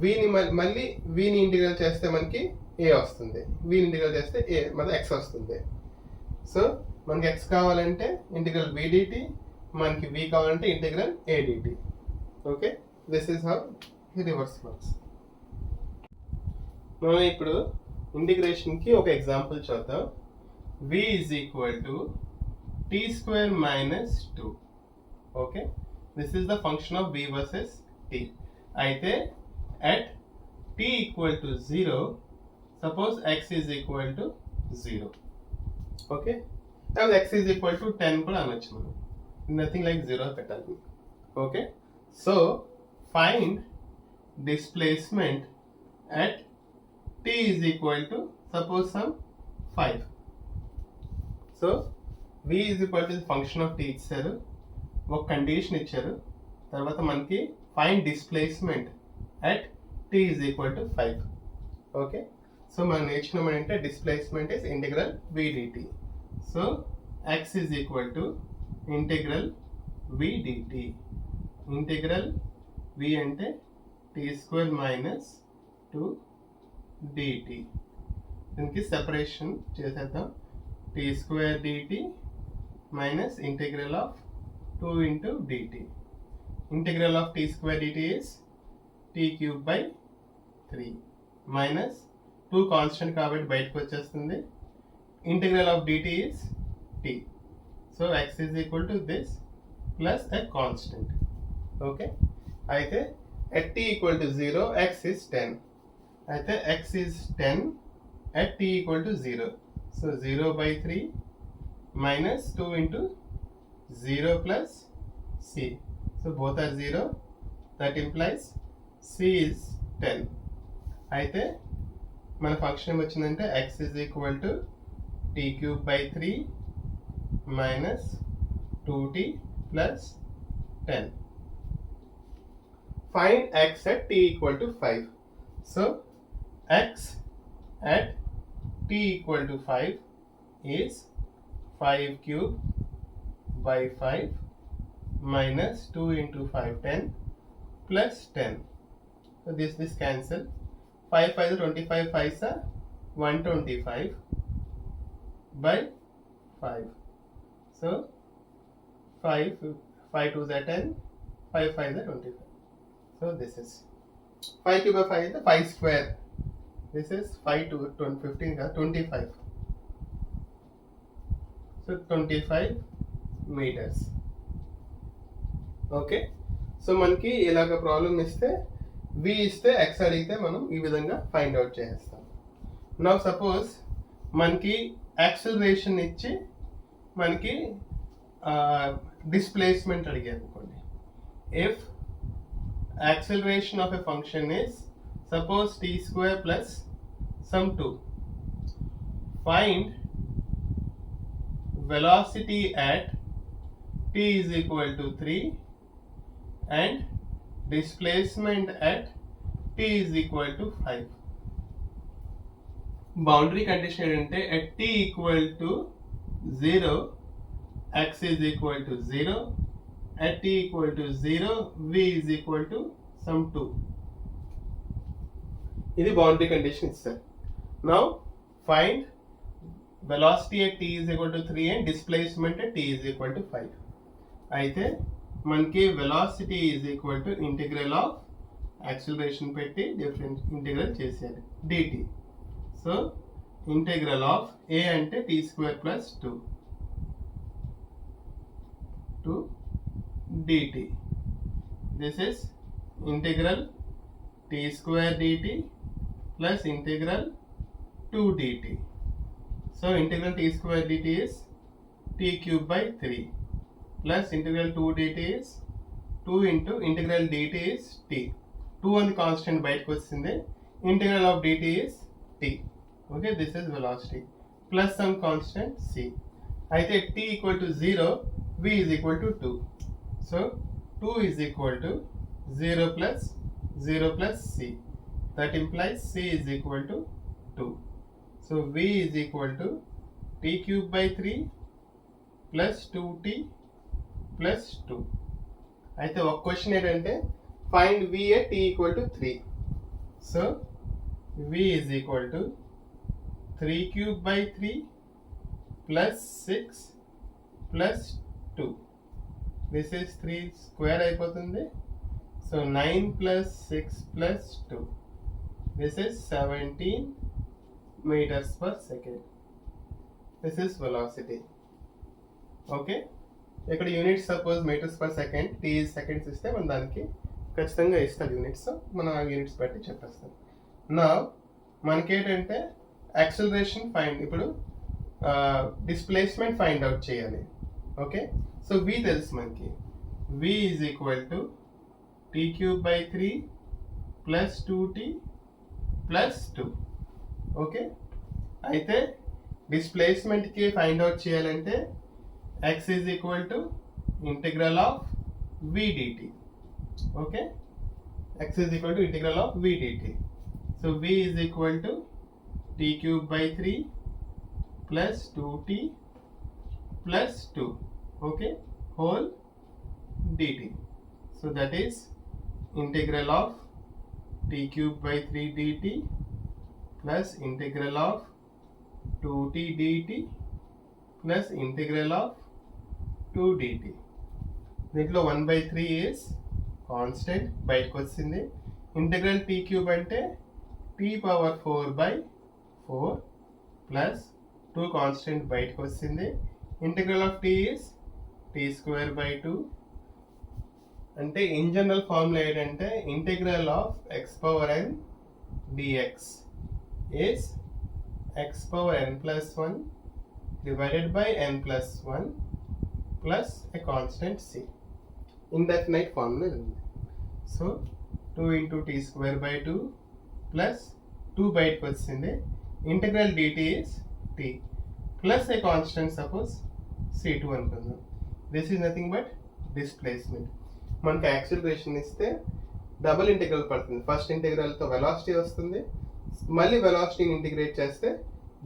vని మళ్ళీ vని ఇంటిగ్రల్ చేస్తే మనకి a వస్తుంది, v ఇంటిగ్రల్ చేస్తే a మన x వస్తుంది. సో మనకి x కావాలంటే ఇంటిగ్రల్ v dt, మనకి v కావాలంటే integral a dt. Okay, this is how reverse works. మనం ఇప్పుడు ఇంటిగ్రేషన్కి ఒక ఎగ్జాంపుల్ చూద్దాం. v is equal to t square minus 2. Okay, this is the function of v versus t. అయితే at t equal to 0, suppose x is equal to 0. Okay, now x is equal to 10 కూడా అనొచ్చు మనం, nothing like 0 పెట్టాలి. Okay, so find displacement at t is equal to suppose some 5. So v is equal to the function of t ఇచ్చారు, ఒక condition ఇచ్చారు, తర్వాత మనకి find displacement at t is equal to 5. Okay, so మనం నేర్చుకున్నాం అంటే displacement is integral v dt. So x is equal to integral v dt. Integral v అంటే t square minus 2 dt. దీనికి సెపరేషన్ చేసేద్దాం. t square dt minus integral of 2 into dt. Integral of t square dt is t cube by 3 minus 2 constant కాబట్టి బయటకు వచ్చేస్తుంది. Integral of dt is t. So x is equal to this plus a constant. Okay, అయితే at t equal to 0 x is 10. అయితే x is 10 at t equal to 0. So 0 by 3 minus 2 into 0 plus c. So both are 0. That implies c is 10. అయితే మన function వచ్చిందంటే x is equal to t cube by 3 minus 2t plus 10. Find x at t equal to 5. So x at t equal to 5 is 5 cube by 5 minus 2 into 5 10 plus 10. So this cancel. 5 5 is 25, 5 is 125 by 5. So 5 2 is 10, 5 5 is 25. So this is 5 cube by 5 is 5 square. This is 5 to 15 is 25. So 25 meters. Okay, so మనకి ఇలాగ problem ఇస్తే v ఇస్తే x అడిగితే మనం ఈ విధంగా find out చేస్తాం. Now suppose మనకి యాక్సిలరేషన్ ఇచ్చి మనకి డిస్ప్లేస్మెంట్ అడిగారు అనుకోండి. If acceleration of a function is suppose t square plus some 2, find velocity at t is equal to 3 and displacement at t is equal to 5. Boundary condition ఏంటంటే at t equal to 0 x is equal to 0, at t equal to 0 v is equal to some 2. ఇది boundary condition ఇస్తారు. Now find velocity at t is equal to 3 and displacement at t is equal to 5. అయితే మనకి velocity is equal to integral of acceleration పెట్టి different integral చేసేయాలి dt. So integral of a అంటే t square plus 2 to dt. This is integral t square dt plus integral 2 dt. So integral t square dt is t cube by 3 plus integral 2 dt is 2 into integral dt is t. 2 on the constant బయటకు వస్తుంది. Integral of dt is t. Okay, this is velocity plus some constant c. అయితే t equal to 0, v is equal to 2. So 2 is equal to 0 plus c. That implies c is equal to 2. So v is equal to t cube by 3 plus 2t plus 2. అయితే ఒక question ఏంటంటే find v at t equal to 3. So v is equal to 3 cube by 3 plus 6 plus 2. This is 3 square అయిపోతుంది. So 9 plus 6 plus 2. This is 17 meters per second. This is velocity. Okay. ఇక్కడ units suppose metres per second, t seconds ఇస్తే మనం దానికి ఖచ్చితంగా ఇస్తాం units. మనం ఆ units బట్టి చెప్పేస్తాం. నా మనకేంటంటే యాక్సిలరేషన్ ఫైండ్, ఇప్పుడు డిస్ప్లేస్మెంట్ ఫైండ్ అవుట్ చేయాలి. ఓకే, సో v తెలుసు మనకి. v is equal to t cube by 3 plus 2t plus 2. Okay, అయితే డిస్ప్లేస్మెంట్కి ఫైండ్ అవుట్ చేయాలంటే x is equal to integral of v dt. Okay, x is equal to integral of v dt. So v is equal to t cube by 3 plus 2t plus 2. Okay, whole dt. So that is integral of t cube by 3 dt plus integral of 2t dt plus integral of 2 dt. దీంట్లో 1/3 is constant బయటకు వచ్చింది. Integral t cube అంటే t power 4/4 plus 2 constant బయటకు వచ్చింది. Integral of t is t square by 2. అంటే in general formula ఏంటంటే integral of x power n dx is x power n plus 1 divided by n plus 1 plus a constant c. Indefinite formula ఉంది. So 2 into t square by 2 plus 2 బయటకు వచ్చింది. Integral dt is t plus a constant suppose c2 అనుకుందాం. This is nothing but displacement. మనకి acceleration ఇస్తే double integral పడుతుంది. First ఇంటిగ్రల్తో velocity వస్తుంది, మళ్ళీ వెలాసిటీని integrate చేస్తే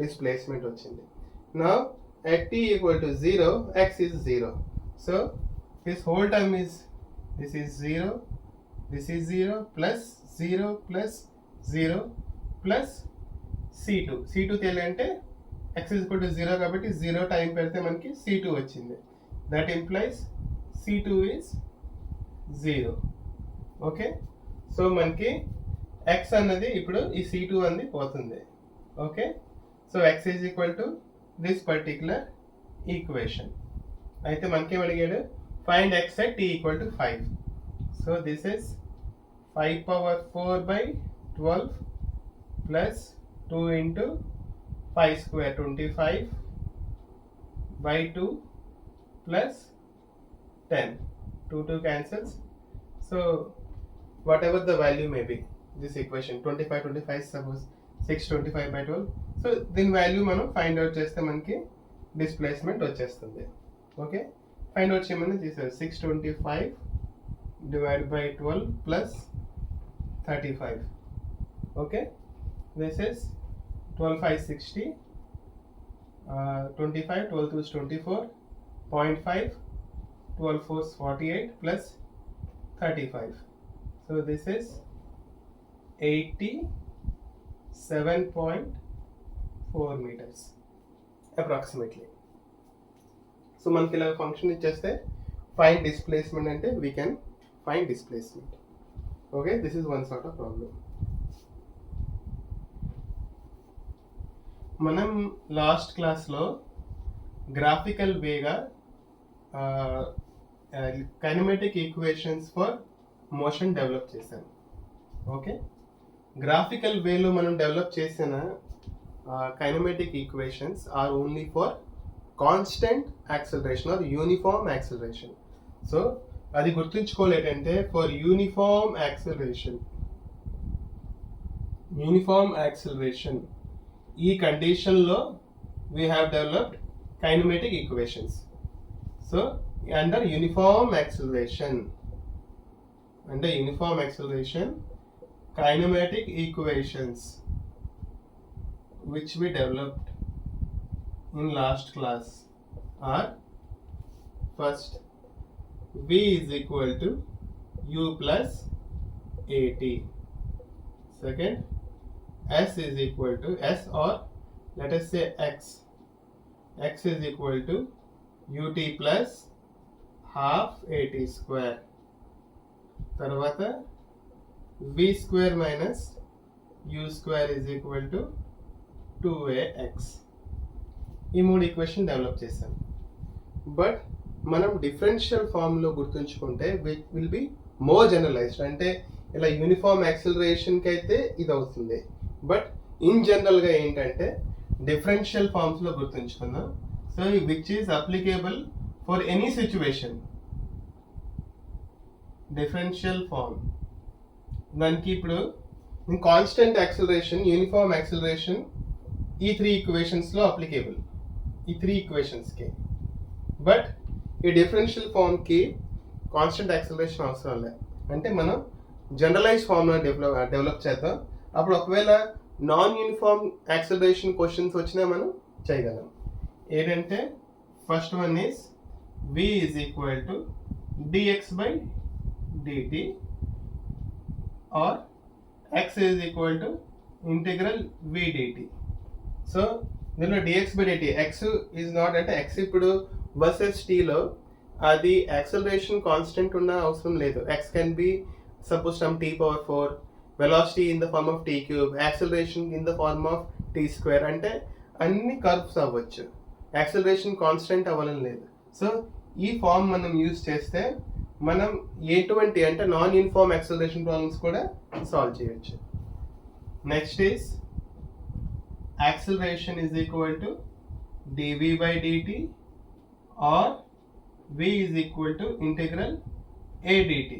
డిస్ప్లేస్మెంట్ వచ్చింది. Now at t equal to 0, x is 0. So this whole term is, this is 0, this is 0 plus 0 plus 0 plus c2. c2 తెలియంటే x is equal to 0 కాబట్టి 0 time పెడితే మనకి c2 వచ్చింది. That implies c2 is 0. Okay, so మనకి x అన్నది ఇప్పుడు ఈ c2 అన్నది పోతుంది. Okay, so x is equal to this particular equation. అయితే మనకేం అడిగాడు, find x at t equal to 5. So this is 5 power 4 by 12 plus 2 into 5 square 25 by 2 plus 10. 2 cancels. So whatever the value may be, this equation 25 suppose 625 by 12. So దీని value మనం find out చేస్తే మనకి displacement వచ్చేస్తుంది. Okay, find out చేయమని చేశారు. 625 divided by 12 plus 35. Okay, this is 12 5 60, 25, 12 2 is 24, 0.5, 12 4 is 48 plus 35. So this is 87.4 meters approximately. So మనకి ఇలా function ఇచ్చేస్తే ఫైండ్ డిస్ప్లేస్మెంట్ అంటే we can find displacement. Okay, this is one sort of problem. మనం last క్లాస్లో graphical వేగా kinematic equations for motion develop చేశాను. Okay, graphical వేలో మనం డెవలప్ చేసిన kinematic equations are only for constant acceleration or uniform acceleration. So అది గుర్తుంచుకోలేదంటే for uniform acceleration ఈ కండిషన్లో we have developed kinematic equations. So under uniform acceleration kinematic equations which we developed in last class are: first, v is equal to u plus at. Second, s is equal to s, or let us say x is equal to ut plus half at square. తర్వాత v square minus u square is equal to 2ax. ఈ మూడు equation develop చేశాను. But మనం differential ఫామ్లో గుర్తుంచుకుంటే will be more generalized. అంటే ఇలా uniform యాక్సిలరేషన్కి అయితే ఇది అవుతుంది, బట్ ఇన్ జనరల్గా ఏంటంటే డిఫరెన్షియల్ ఫామ్స్లో గుర్తుంచుకుందాం. So which is applicable for any situation. Differential form దానికి ఇప్పుడు కాన్స్టెంట్ యాక్సిలరేషన్, యూనిఫామ్ యాక్సిలరేషన్ ఈ 3 ఈక్వేషన్స్లో అప్లికేబుల్, ఈ 3 ఈక్వేషన్స్కి. బట్ ఈ డిఫరెన్షియల్ ఫామ్కి కాన్స్టెంట్ యాక్సిలరేషన్ అవసరం లేదు. అంటే మనం జనరలైజ్ ఫామ్లో డెవలప్ చేద్దాం. అప్పుడు ఒకవేళ నాన్ యూనిఫామ్ యాక్సిలరేషన్ క్వశ్చన్స్ వచ్చినా మనం చేయగలం. ఏంటంటే first one is v is equal to dx by dt or x is equal to integral v dt. So దీనిలో dx by dt, x is not అంటే x ఇప్పుడు వర్సెస్ tలో అది acceleration constant ఉన్న అవసరం లేదు. x can be suppose some t⁴, velocity in the form of t cube, acceleration in the form of t square. అంటే అన్ని కర్వ్స్ అవ్వచ్చు, యాక్సలరేషన్ కాన్స్టెంట్ అవ్వాలని లేదు. సో ఈ ఫామ్ మనం యూజ్ చేస్తే మనం ఎటువంటి అంటే నాన్ యూనిఫామ్ యాక్సలరేషన్ ప్రాబ్లమ్స్ కూడా సాల్వ్ చేయొచ్చు. Next is acceleration is equal to dv by dt or v is equal to integral a dt.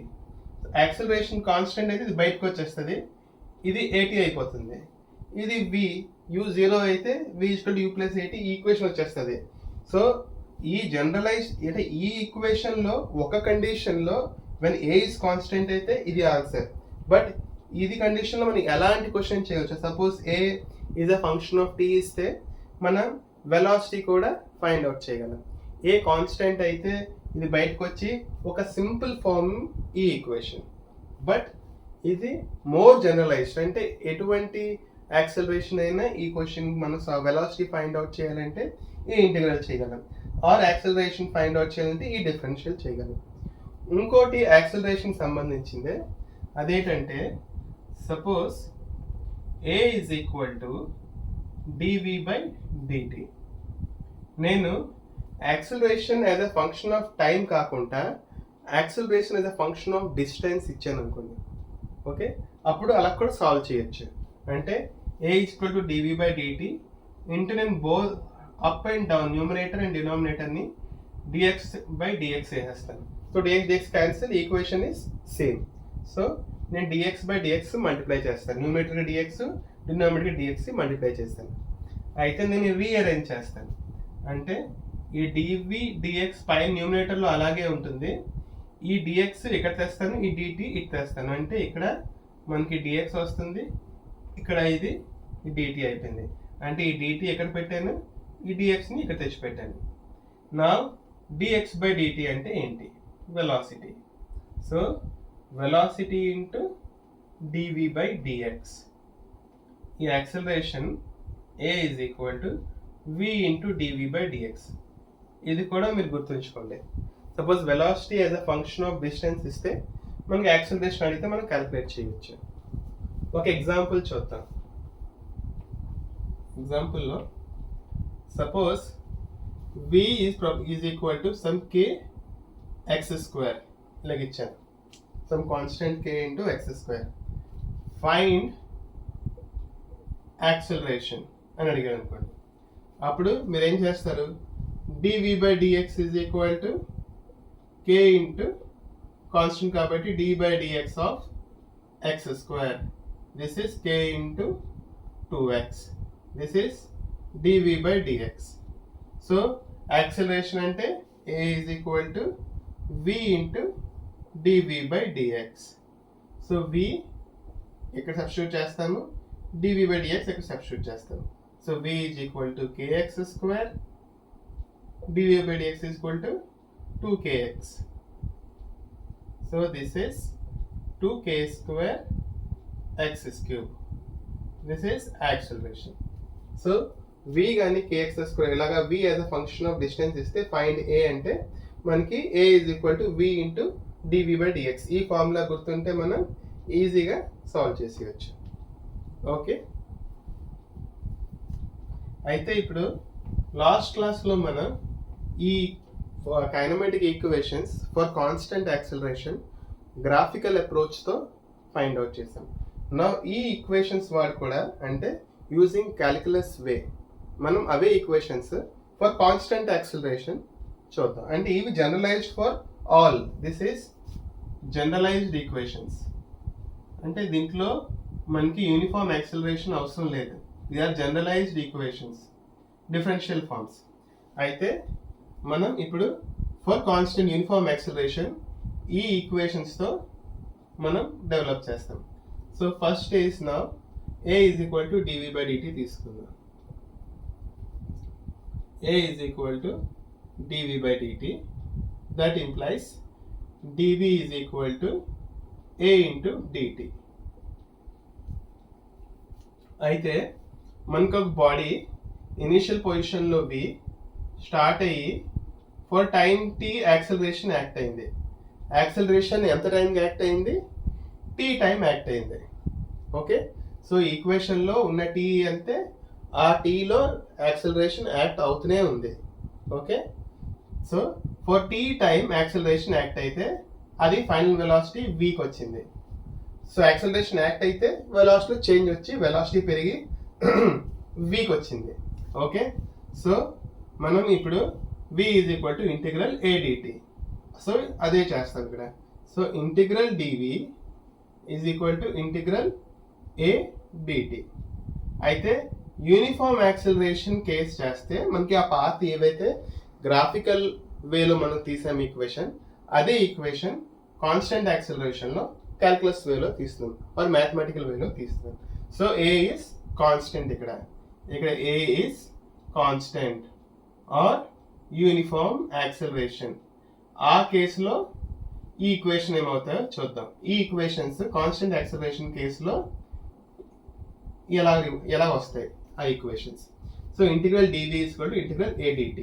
Acceleration constant అయితే ఇది బయటకు వచ్చేస్తుంది, ఇది at అయిపోతుంది. ఇది v u0 అయితే v is equal to u plus at equation వచ్చేస్తుంది. సో ఈ జనరలైజ్ అంటే ఈ ఈక్వేషన్లో ఒక కండిషన్లో వెన్ ఏ ఇస్ కాన్స్టెంట్ అయితే ఇది ఆన్సర్. బట్ ఇది కండిషన్లో మనం ఎలాంటి క్వశ్చన్ చేయవచ్చు. Suppose a is a function of t ఇస్తే మనం వెలాసిటీ కూడా ఫైండ్ అవుట్ చేయగలం. ఏ కాన్స్టెంట్ అయితే ఇది బయటకు వచ్చి ఒక సింపుల్ ఫార్మ్ ఈ ఈక్వేషన్. బట్ ఇది మోర్ జనరలైజ్డ్ అంటే ఎటువంటి యాక్సలరేషన్ అయినా ఈ క్వశ్చన్ మనం వెలాసిటీ ఫైండ్ అవుట్ చేయాలంటే ఈ ఇంటిగ్రల్ చేయగలం, ఆర్ యాక్సలరేషన్ ఫైండ్ అవుట్ చేయాలంటే ఈ డిఫరెన్షియల్ చేయగలం. ఇంకోటి యాక్సలరేషన్ సంబంధించిందే, అదేంటంటే suppose a is equal to d v by d t. నేను acceleration as a function of time కాకుండా acceleration as a function of distance ఇచ్చాను అనుకోండి. ఓకే, అప్పుడు అలా కూడా సాల్వ్ చేయొచ్చు. అంటే a equal to d v by d t into నేను both up and down numerator and డినామినేటర్ని dx by dx వేసేస్తాను. So dx dx cancel, equation is same. So నేను dx by dx మల్టిప్లై చేస్తాను, numerator dx denominator dx multiply చేస్తాను. అయితే నేను rearrange చేస్తాను. అంటే ఈ dv dx పై న్యూమరేటర్లో అలాగే ఉంటుంది. ఈ dx ఇక్కడ తెస్తాను, ఈ dt ఇటు తెస్తాను, అంటే ఇక్కడ మనకి dx వస్తుంది, ఇక్కడ ఇది dt అయిపోయింది. అంటే ఈ dt ఎక్కడ పెట్టాను, ఈ dxని ఇక్కడ తెచ్చి పెట్టాను. నా dx బై dt అంటే ఏంటి? Velocity. So velocity into dv by dx. ఈ acceleration a is equal to v into dv by dx. ఇది కూడా మీరు గుర్తుంచుకోండి. Suppose velocity as a function of distance ఇస్తే మనకి యాక్సలరేషన్ అడిగితే మనం క్యాలిక్యులేట్ చేయవచ్చు. ఒక ఎగ్జాంపుల్ చూద్దాం. ఎగ్జాంపుల్లో suppose v is equal to some k x square ఇలాగ ఇచ్చాను. some constant k into x square. find acceleration అని అడిగాను అనుకోండి. అప్పుడు మీరు ఏం చేస్తారు? dv by dx is equal to k into constant కాబట్టి d by dx of x square. This is k into 2x. This is dv by dx. So acceleration అంటే a is equal to v into dv by dx. So v ఇక్కడ substitute చేస్తాము, dv by dx ఇక్కడ substitute చేస్తాము. So v is equal to kx square, dv by dx is equal to 2kx. So this is 2k square x cube. This is acceleration. So v గాని kx square ఇలాగా v as a function of distance ఇస్తే find a అంటే మనకి a is equal to v into dv by dx. ఈ formula గుర్తుంటే మనం ఈజీగా solve చేసేయచ్చు. ఓకే, అయితే ఇప్పుడు లాస్ట్ క్లాస్లో మనం ఈ kinematic equations for constant acceleration graphical అప్రోచ్తో ఫైండ్ అవుట్ చేసాం. నా ఈ ఈక్వేషన్స్ వాడు కూడా అంటే యూజింగ్ క్యాలిక్యులస్ వే మనం అవే ఈక్వేషన్స్ ఫర్ కాన్స్టెంట్ యాక్సలరేషన్ చూద్దాం. అంటే ఇవి generalised for all. This is generalised equations. అంటే దీంట్లో మనకి యూనిఫామ్ యాక్సలరేషన్ అవసరం లేదు. The are generalised equations, differential forms. అయితే మనం ఇప్పుడు ఫర్ కాన్స్టెంట్ యూనిఫామ్ యాక్సలరేషన్ ఈ ఈక్వేషన్స్తో మనం డెవలప్ చేస్తాం. సో ఫస్ట్ ఈస్ నా a is equal to dv by dt తీసుకుందాం. a is equal to dv by dt. That implies dv is equal to a into dt. అయితే మనకు ఒక body initial పొజిషన్లో v start అయ్యి for time t acceleration act అయింది. Acceleration ఎంత టైంకి act అయింది? t టైం యాక్ట్ అయింది. ఓకే, సో ఈక్వేషన్లో ఉన్న t అంటే ఆ టీలో యాక్సలరేషన్ యాక్ట్ అవుతూనే ఉంది. Okay, so for t time acceleration act అయితే అది ఫైనల్ వెలాసిటీ vకి వచ్చింది. సో యాక్సలరేషన్ యాక్ట్ అయితే వెలాసిటీ చేంజ్ వచ్చి వెలాసిటీ పెరిగి vకి వచ్చింది. ఓకే, సో మనం ఇప్పుడు v is equal to integral a dt. So అదే చేస్తాం ఇక్కడ. So integral dv is equal to integral a dt. అయితే యూనిఫామ్ యాక్సలరేషన్ కేస్ చేస్తే మనకి ఆ పాత్ ఏవైతే గ్రాఫికల్ వేలో మనం తీసాం ఈక్వేషన్, అదే ఈక్వేషన్ కాన్స్టెంట్ యాక్సలరేషన్లో క్యాల్కులస్ వేలో తీస్తున్నాం ఆర్ మ్యాథమెటికల్ వేలో తీస్తున్నాం. So a is constant. ఇక్కడ a is constant or uniform acceleration. ఆ కేసులో ఈ ఈక్వేషన్ ఏమవుతాయో చూద్దాం. ఈ ఈక్వేషన్స్ కాన్స్టెంట్ యాక్సలరేషన్ కేసులో ఎలా వస్తాయి ఆ equations. So integral dv is equal to integral a dt.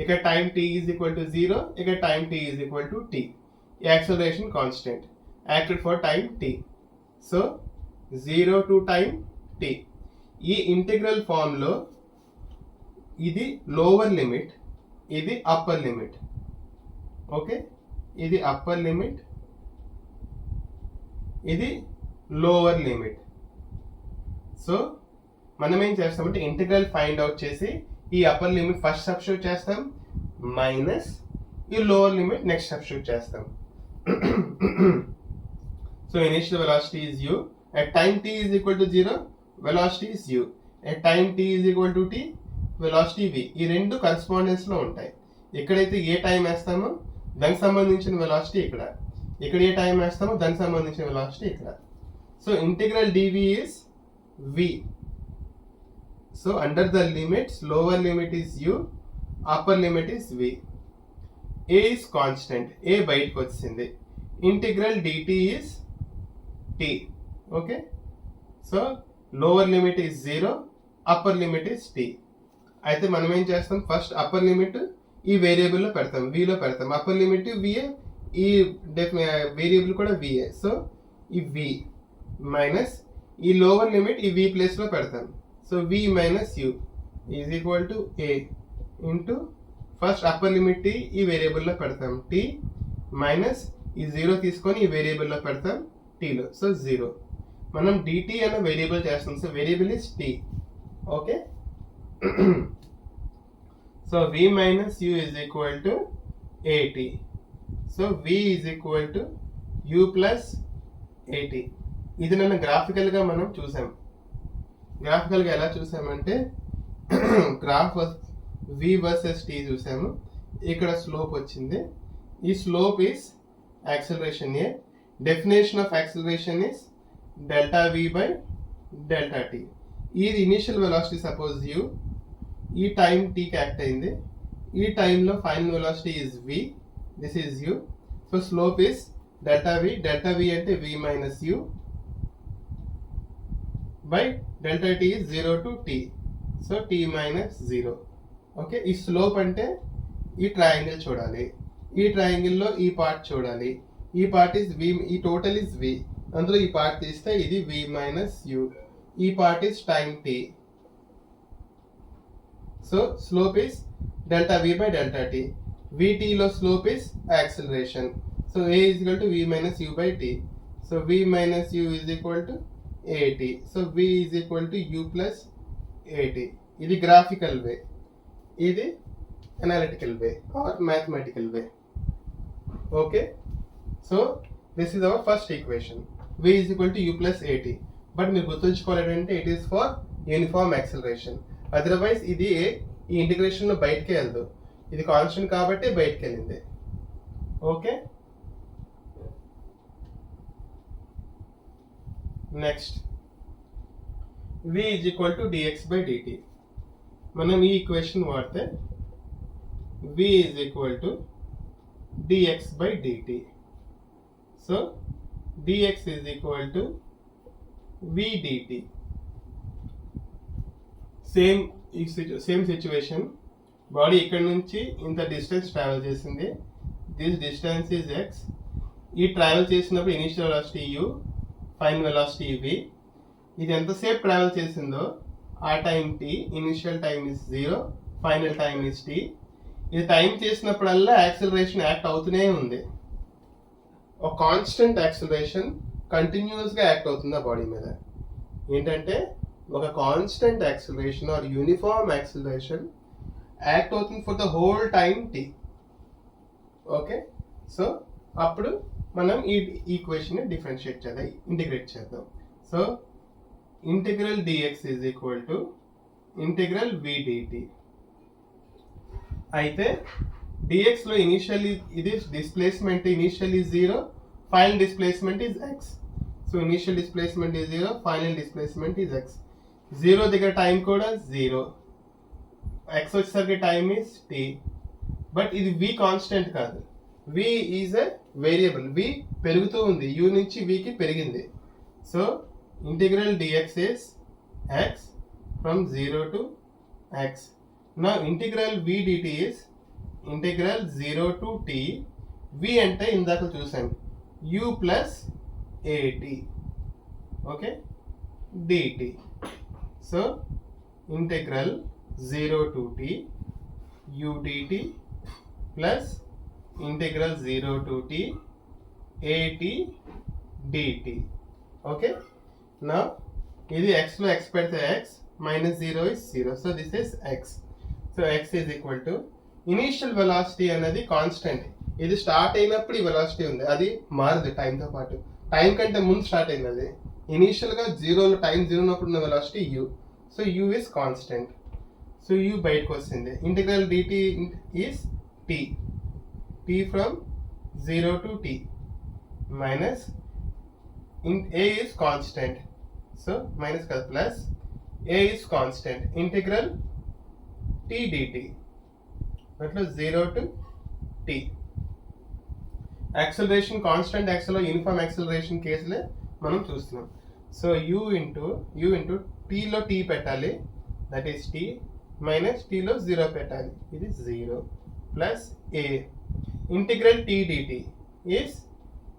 ఇక్కడ time t is equal to 0, ఇక్కడ time t is equal to t. Acceleration constant acted for time t. So 0 to time t. ఈ integral ఫార్మ్లో ఇది lower limit, ఇది upper limit. Okay, ఇది upper limit, ఇది lower limit. So మనం ఏం చేస్తామంటే integral find out చేసి ఈ అప్పర్ లిమిట్ ఫస్ట్ సబ్స్టిట్యూట్ చేస్తాం, మైనస్ ఈ లోవర్ లిమిట్ నెక్స్ట్ సబ్స్టిట్యూట్ చేస్తాం. So initial velocity is u. At time t is equal to 0, velocity is u. At time t is equal to t, velocity v, ఈ రెండు correspondence లో ఉంటాయి. ఎక్కడైతే ఏ time వేస్తామో దానికి సంబంధించిన వెలాసిటీ ఇక్కడ, ఇక్కడ ఏ టైం వేస్తామో దానికి సంబంధించిన వెలాసిటీ ఇక్కడ. So integral dv is v. So under the limits lower limit is u, upper limit is v. a is constant, a బయటకు వచ్చింది. Integral dt is t. Okay, so lower limit is 0, upper limit is t. అయితే మనం ఏం చేస్తాం, first upper limit ఈ వేరియబుల్లో పెడతాం, v లో పెడతాం. అప్పర్ లిమిట్ va, ఈ వేరియబుల్ కూడా va. సో ఈ v మైనస్ ఈ లోవర్ లిమిట్ ఈ v ప్లేస్లో పెడతాం. So v minus u is equal to a into first upper limit t ఈ వేరియబుల్లో పెడతాం, t మైనస్ ఈ 0 తీసుకొని ఈ వేరియబుల్లో పెడతాం t లో. సో 0. మనం dt అనే వేరియబుల్ చేస్తాం. So variable is t. Okay, so v minus u is equal to at. So v is equal to u plus at. ఇది నన్ను గ్రాఫికల్గా మనం చూసాం. గ్రాఫికల్గా ఎలా చూసామంటే గ్రాఫ్ v వర్సెస్ t చూసాము. ఇక్కడ స్లోప్ వచ్చింది. ఈ slope is acceleration A. Definition of acceleration is delta v by delta t. ఇది ఇనిషియల్ వెలాసిటీ సపోజ్ u, ఈ టైం టీకి యాక్ట్ అయింది. ఈ టైంలో final velocity is v, this is u. So slope is delta v. Delta v అంటే v minus u by delta t is 0 to t. So t minus 0. Okay, ఈ slope అంటే ఈ triangle చూడాలి, ఈ ట్రయాంగిల్లో ఈ పార్ట్ చూడాలి. ఈ పార్ట్ ఇస్ v, ఈ టోటల్ ఇస్ v. అందులో ఈ పార్ట్ తీస్తే ఇది v మైనస్ u. ఈ part is time t. So slope is delta v by delta t. vt లో slope is acceleration. So a is equal to v minus u by t. So v minus u is equal to at. So v is equal to u plus at. ఇది graphical వే, ఇది analytical way are mathematical way. Okay, so this is our first equation. v is equal to u plus at. But మీరు గుర్తుంచుకోవాలి ఏంటంటే it is for uniform acceleration. Otherwise ఇది ఈ ఇంటిగ్రేషన్లో బయటకే వెళ్దు. ఇది constant కాబట్టి బయటకు వెళ్ళింది. Okay, next v is equal to dx by dt. మనం ఈ ఈక్వేషన్ వాడితే v is equal to dx by dt. So dx is equal to v dt. Same situation. Body ఇక్కడ నుంచి ఇంత డిస్టెన్స్ ట్రావెల్ చేసింది. This distance is x. ఈ travel చేసినప్పుడు initial velocity u, final velocity v. ఇది ఎంతసేపు travel చేసిందో ఆ time t. Initial time is 0, final time is t. ఇది టైం చేసినప్పుడల్లా యాక్సిలరేషన్ యాక్ట్ అవుతూనే ఉంది. ఒక కాన్స్టెంట్ యాక్సిలరేషన్ కంటిన్యూస్గా యాక్ట్ అవుతుంది ఆ బాడీ మీద. ఏంటంటే ఒక constant acceleration or uniform acceleration act అవుతుంది for the whole time t. Okay, so అప్పుడు మనం ఈ ఈక్వేషన్ డిఫరెన్షియేట్ చేద్దాం, ఇంటిగ్రేట్ చేద్దాం. So integral dx is equal to integral v dt. అయితే dx లో ఇనిషియల్లీ ఇది displacement initially 0, final displacement is x. So initial displacement is 0, final displacement is x. 0 దగ్గర time కూడా 0, x వచ్చేసరికి టైం ఈజ్ t. బట్ ఇది v constant కాదు, v is a variable. v పెరుగుతూ ఉంది, u నుంచి v కి పెరిగింది. So integral dx is x from 0 to x. Now integral v dt is integral 0 to t. v అంటే ఇందాక చూసాం u plus at. Okay, dt. So integral 0 to t u dt plus integral 0 to t at dt. Okay, now ఇది x లో x పెడితే x minus 0 is 0. So this is x. So x is equal to initial velocity అనేది constant. ఇది start అయినప్పుడు ఈ velocity ఉంది, అది మారదు టైంతో పాటు. టైం కంటే ముందు స్టార్ట్ అయింది అది. ఇనీషియల్గా 0లో టైం 0 ఉన్నప్పుడు ఉన్న velocity u. So u is constant. So u బయటకు వస్తుంది. Integral dt is t, t from 0 to t minus a is constant, so minus plus a is constant, integral t dt అట్లా 0 to t. Acceleration constant accel uniform acceleration కేసులే మనం చూస్తున్నాం. So u into tలో t పెట్టాలి, that is t, minus tలో 0 పెట్టాలి, ఇది 0 plus a integral t dt is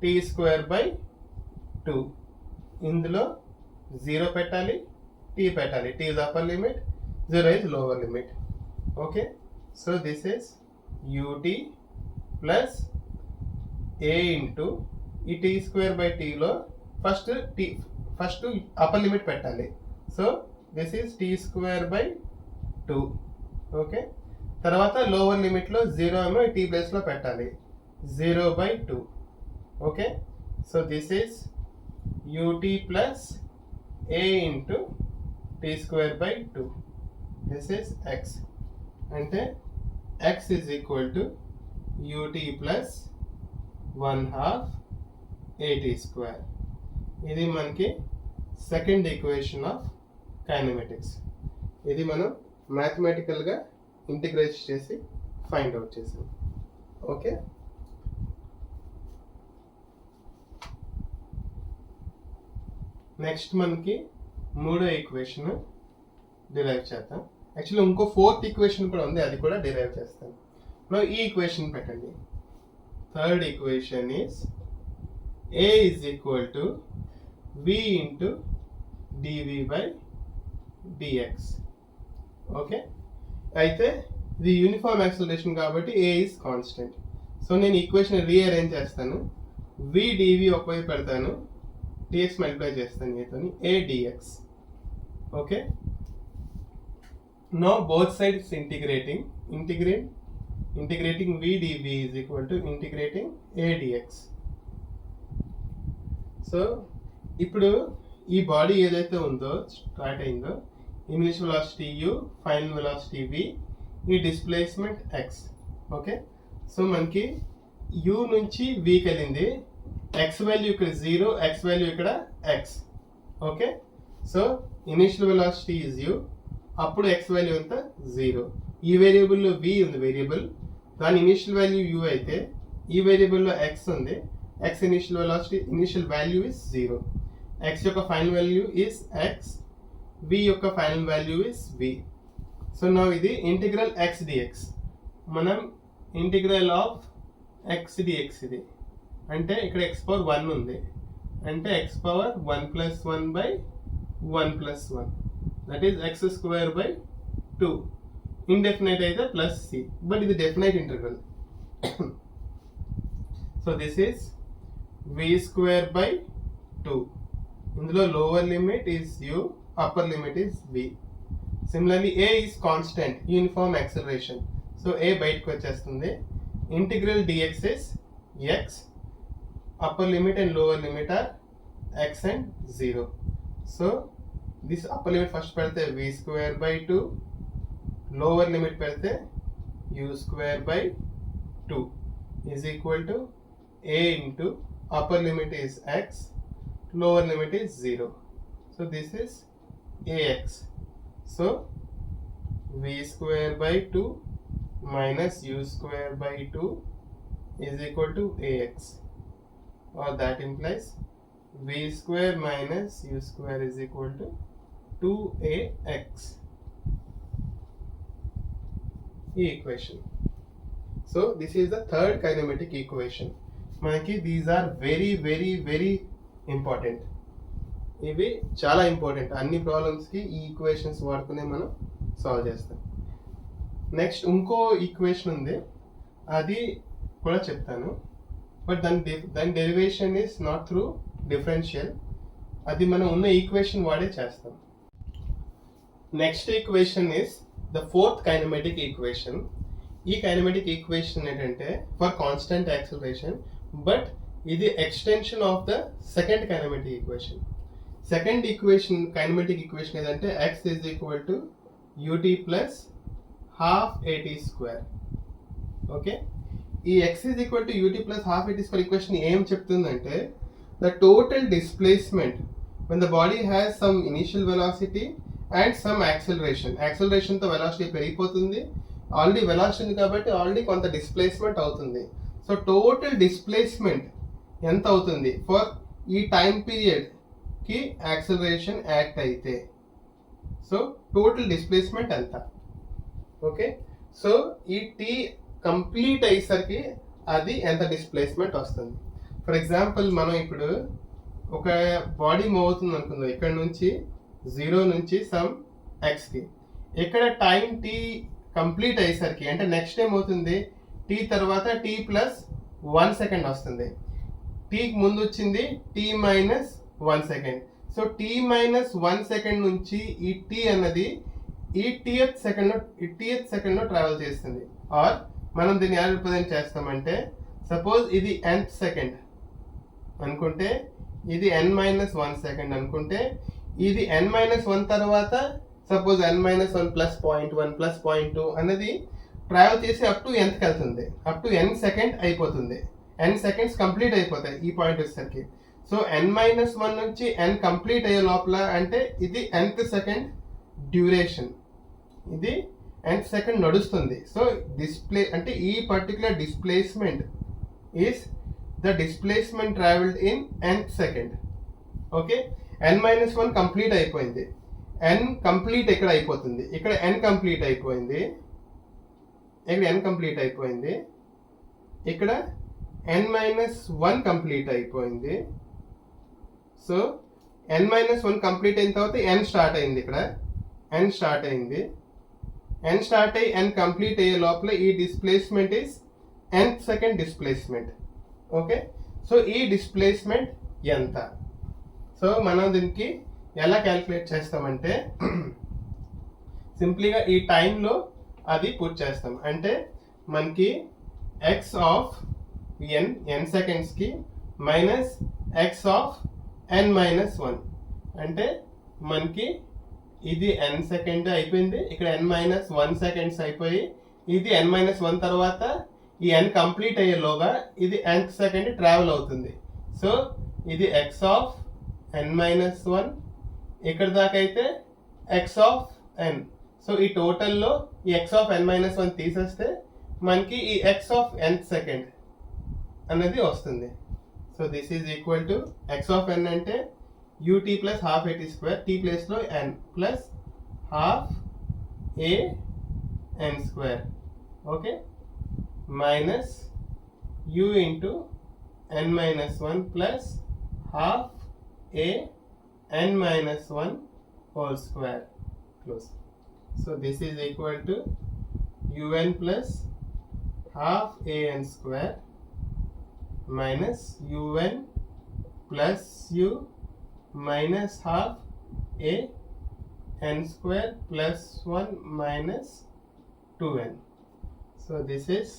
t square by 2. ఇందులో 0 పెట్టాలి, t పెట్టాలి, t is upper limit, 0 is lower limit. Okay, so this is ut plus a into ఈ t square by t లో first upper limit పెట్టాలి. So this is t square by 2. Okay, తర్వాత lower లిమిట్లో 0 ఏమో t ప్లేస్లో పెట్టాలి, 0 by 2. Okay, so this is ut plus a into t square by 2. This is x, అంటే x is equal to ut plus 1/2 at square. ఇది మనకి second equation of kinematics. ఇది మనం మ్యాథమెటికల్గా integrate చేసి ఫైండ్ అవుట్ చేసాం. Okay, next మనకి మూడో equation derive చేద్దాం. యాక్చువల్లీ ఇంకో ఫోర్త్ ఈక్వేషన్ కూడా ఉంది, అది కూడా డిరైవ్ చేస్తాం. ఈ ఈక్వేషన్ పెట్టండి. Third equation is a is equal to v into dv by dx. Okay, అయితే ఇది యూనిఫామ్ యాక్సలరేషన్ కాబట్టి a is కాన్స్టెంట్. సో నేను ఈక్వేషన్ రీఅరేంజ్ చేస్తాను, v dv ఒకవైపు పెడతాను, dx మల్టిప్లై చేస్తాను ఏతోని, a dx. Okay, now both sides integrating v dv is equal to integrating a dx. So ఇప్పుడు ఈ బాడీ ఏదైతే ఉందో స్టార్ట్ అయిందో, initial velocity u, final velocity v, ఈ డిస్ప్లేస్మెంట్ x. ఓకే, సో మనకి u నుంచి vకి వెళ్ళింది, x వాల్యూ ఇక్కడ 0, x వాల్యూ ఇక్కడ x. Okay, so initial velocity is u, అప్పుడు x వాల్యూ ఎంత 0. ఈ వేరియబుల్లో v ఉంది వేరియబుల్, దాని ఇనిషియల్ వాల్యూ u అయితే ఈ వేరియబుల్లో x ఉంది, x initial velocity, initial value is 0. X యొక్క final value is x, v యొక్క final value is v. So now ఇది integral x dx. మనం integral of x dx ఇది, అంటే ఇక్కడ x power 1 ఉంది, అంటే x power 1 plus 1 by 1 plus 1, that is x square by 2. Indefinite అయితే plus c, but ఇది definite integral. So this is v square by 2. ఇందులో lower limit is u, upper limit is v. Similarly a is constant, uniform acceleration, so a బయటకు వచ్చేస్తుంది. Integral dx is x, upper limit and lower limit are x and 0. So this upper limit first పెడితే v square by 2, lower limit పెడితే u square by 2 is equal to a into upper limit is x, lower limit is 0. So this is ax. So v square by 2 minus u square by 2 is equal to ax, or that implies v square minus u square is equal to 2ax. Equation. So this is the third kinematic equation. మనకి these are very very very important. ఇవి చాలా important, అన్ని ప్రాబ్లమ్స్కి ఈ equations వాడుకునే మనం solve చేస్తాం. Next ఇంకో equation ఉంది, అది కూడా చెప్తాను, బట్ దాని derivation is not through differential, అది మనం ఉన్న ఈక్వేషన్ వాడే చేస్తాం. Next equation is the fourth kinematic equation. ఈ కైనమెటిక్ ఈక్వేషన్ ఏంటంటే ఫర్ కాన్స్టెంట్ యాక్సిలరేషన్, బట్ ఇది extension of the second kinematic equation. Second equation kinematic equation ఏదంటే x is equal to ut plus half at square. Okay, ఈ x is equal to ut plus half at square equation ఏం చెప్తుందంటే the total displacement when the body has some initial velocity and some acceleration తో velocity పెరిగిపోతుంది, already velocity కాబట్టి already కొంత displacement అవుతుంది. So total displacement ఎంత అవుతుంది for ఈ టైం పీరియడ్కి యాక్సలరేషన్ యాక్ట్ అయితే, సో టోటల్ డిస్ప్లేస్మెంట్ ఎంత. ఓకే, సో ఈ టీ కంప్లీట్ అయ్యేసరికి అది ఎంత డిస్ప్లేస్మెంట్ వస్తుంది. ఫర్ ఎగ్జాంపుల్ మనం ఇప్పుడు ఒక బాడీ మూవ్ అవుతుంది అనుకుందాం, ఇక్కడ నుంచి 0 నుంచి సమ్ ఎక్స్కి. ఇక్కడ టైం టీ కంప్లీట్ అయ్యేసరికి అంటే నెక్స్ట్ ఏమవుతుంది, టీ తర్వాత టీ ప్లస్ 1 సెకండ్ వస్తుంది. టీకి ముందు వచ్చింది t minus 1 second. So t minus 1 second నుంచి ఈ టీ అన్నది ఈ టీఎత్ సెకండ్లో ట్రావెల్ చేస్తుంది. ఆర్ మనం దీన్ని ఎలా రిప్రజెంట్ చేస్తామంటే, సపోజ్ ఇది nth సెకండ్ అనుకుంటే, ఇది n-1 సెకండ్ అనుకుంటే, ఇది n-1 తర్వాత సపోజ్ n-1 ప్లస్ 0.1 ప్లస్ 0.2 అనేది ట్రావెల్ చేసి అప్ టు nthకి వెళ్తుంది, అప్ టు n సెకండ్ అయిపోతుంది. n సెకండ్స్ కంప్లీట్ అయిపోతాయి ఈ పాయింట్ వచ్చేసరికి. సో n-1 నుంచి n కంప్లీట్ అయ్యే లోపల అంటే ఇది nth సెకండ్ డ్యూరేషన్, ఇది nth సెకండ్ నడుస్తుంది. సో డిస్ప్లే అంటే ఈ particular displacement is the displacement travelled in nth second. Okay, n-1 complete అయిపోయింది, n కంప్లీట్ ఎక్కడ అయిపోతుంది, ఇక్కడ n కంప్లీట్ అయిపోయింది, ఇక్కడ n కంప్లీట్ అయిపోయింది, ఇక్కడ n-1 కంప్లీట్ అయిపోయింది. సో n-1 కంప్లీట్ అయిన తర్వాత n స్టార్ట్ అయింది, ఇక్కడ n స్టార్ట్ అయింది, n స్టార్ట్ అయ్యి n కంప్లీట్ అయ్యే లోపల ఈ displacement is nth second displacement. Okay, so ఈ డిస్ప్లేస్మెంట్ ఎంత. సో మనం దీనికి ఎలా క్యాలిక్యులేట్ చేస్తామంటే సింప్లీగా ఈ టైంలో అది పుట్ చేస్తాం. అంటే మనకి ఎక్స్ ఆఫ్ n సెకండ్స్కి మైనస్ ఎక్స్ ఆఫ్ n-1 అంటే మనకి ఇది n సెకండ్ అయిపోయింది, ఇక్కడ n-1 సెకండ్స్ అయిపోయి ఇది n-1 తర్వాత ఈ n కంప్లీట్ అయ్యేలోగా ఇది nth సెకండ్ ట్రావెల్ అవుతుంది. సో ఇది ఎక్స్ ఆఫ్ n-1, ఇక్కడ దాకా అయితే ఎక్స్ ఆఫ్ n. సో ఈ టోటల్లో ఈ ఎక్స్ ఆఫ్ n-1 తీసేస్తే మనకి ఈ ఎక్స్ ఆఫ్ nth సెకండ్ అనేది వస్తుంది. So this is equal to x of n అంటే ut plus half at square, t ప్లేస్లో n plus half a n square. Okay, minus u into n-1 plus half a n-1 whole square close. So this is equal to un plus half an square minus un plus u minus half a n square plus 1 minus 2n. So this is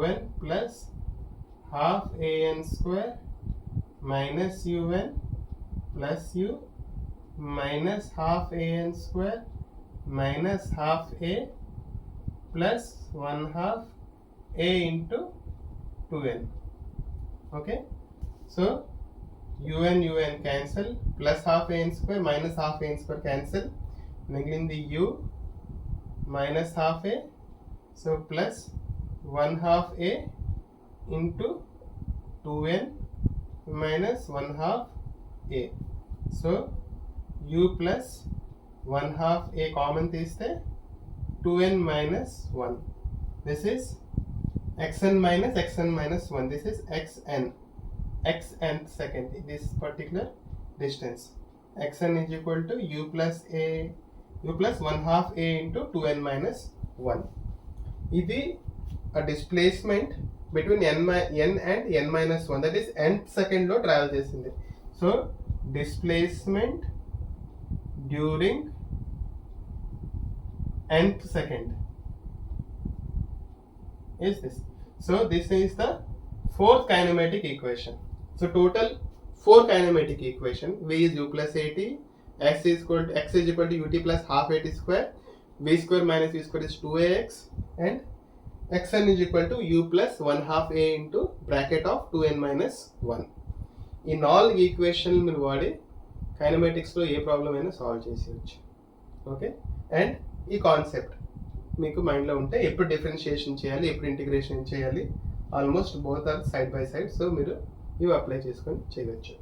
un plus half a n square minus un plus u minus half a n square minus half a plus 1/2 a into 2n. Okay, so un cancel, plus half a n square minus half a n square cancel, మిగిలింది u minus half a, so plus 1/2 a into 2n minus 1/2 a. So u plus 1/2 a common తీస్తే 2n minus 1. This is xn minus 1. This is xnth second, this particular distance. xn is equal to u plus 1/2 a into 2n minus 1. ఇది a displacement between n and n-1, that is nth second లో travel చేసింది. So displacement during nth second is this. So this is the fourth kinematic equation. So total 4 kinematic equation. V is u plus at, x is equal to ut plus half at square b square minus u square is 2ax and xn is equal to u plus 1 half a into bracket of 2n minus 1. ఈ 4 ఈక్వేషన్లు మీరు వాడి కైనమాటిక్స్లో ఏ problem అయినా solve చేసేయచ్చు. Okay, and ఈ concept మీకు మైండ్లో ఉంటే ఎప్పుడు డిఫరెన్షియేషన్ చేయాలి, ఎప్పుడు ఇంటిగ్రేషన్ చేయాలి, almost both are side by side. So మీరు ఇవి అప్లై చేసుకొని చేయవచ్చు.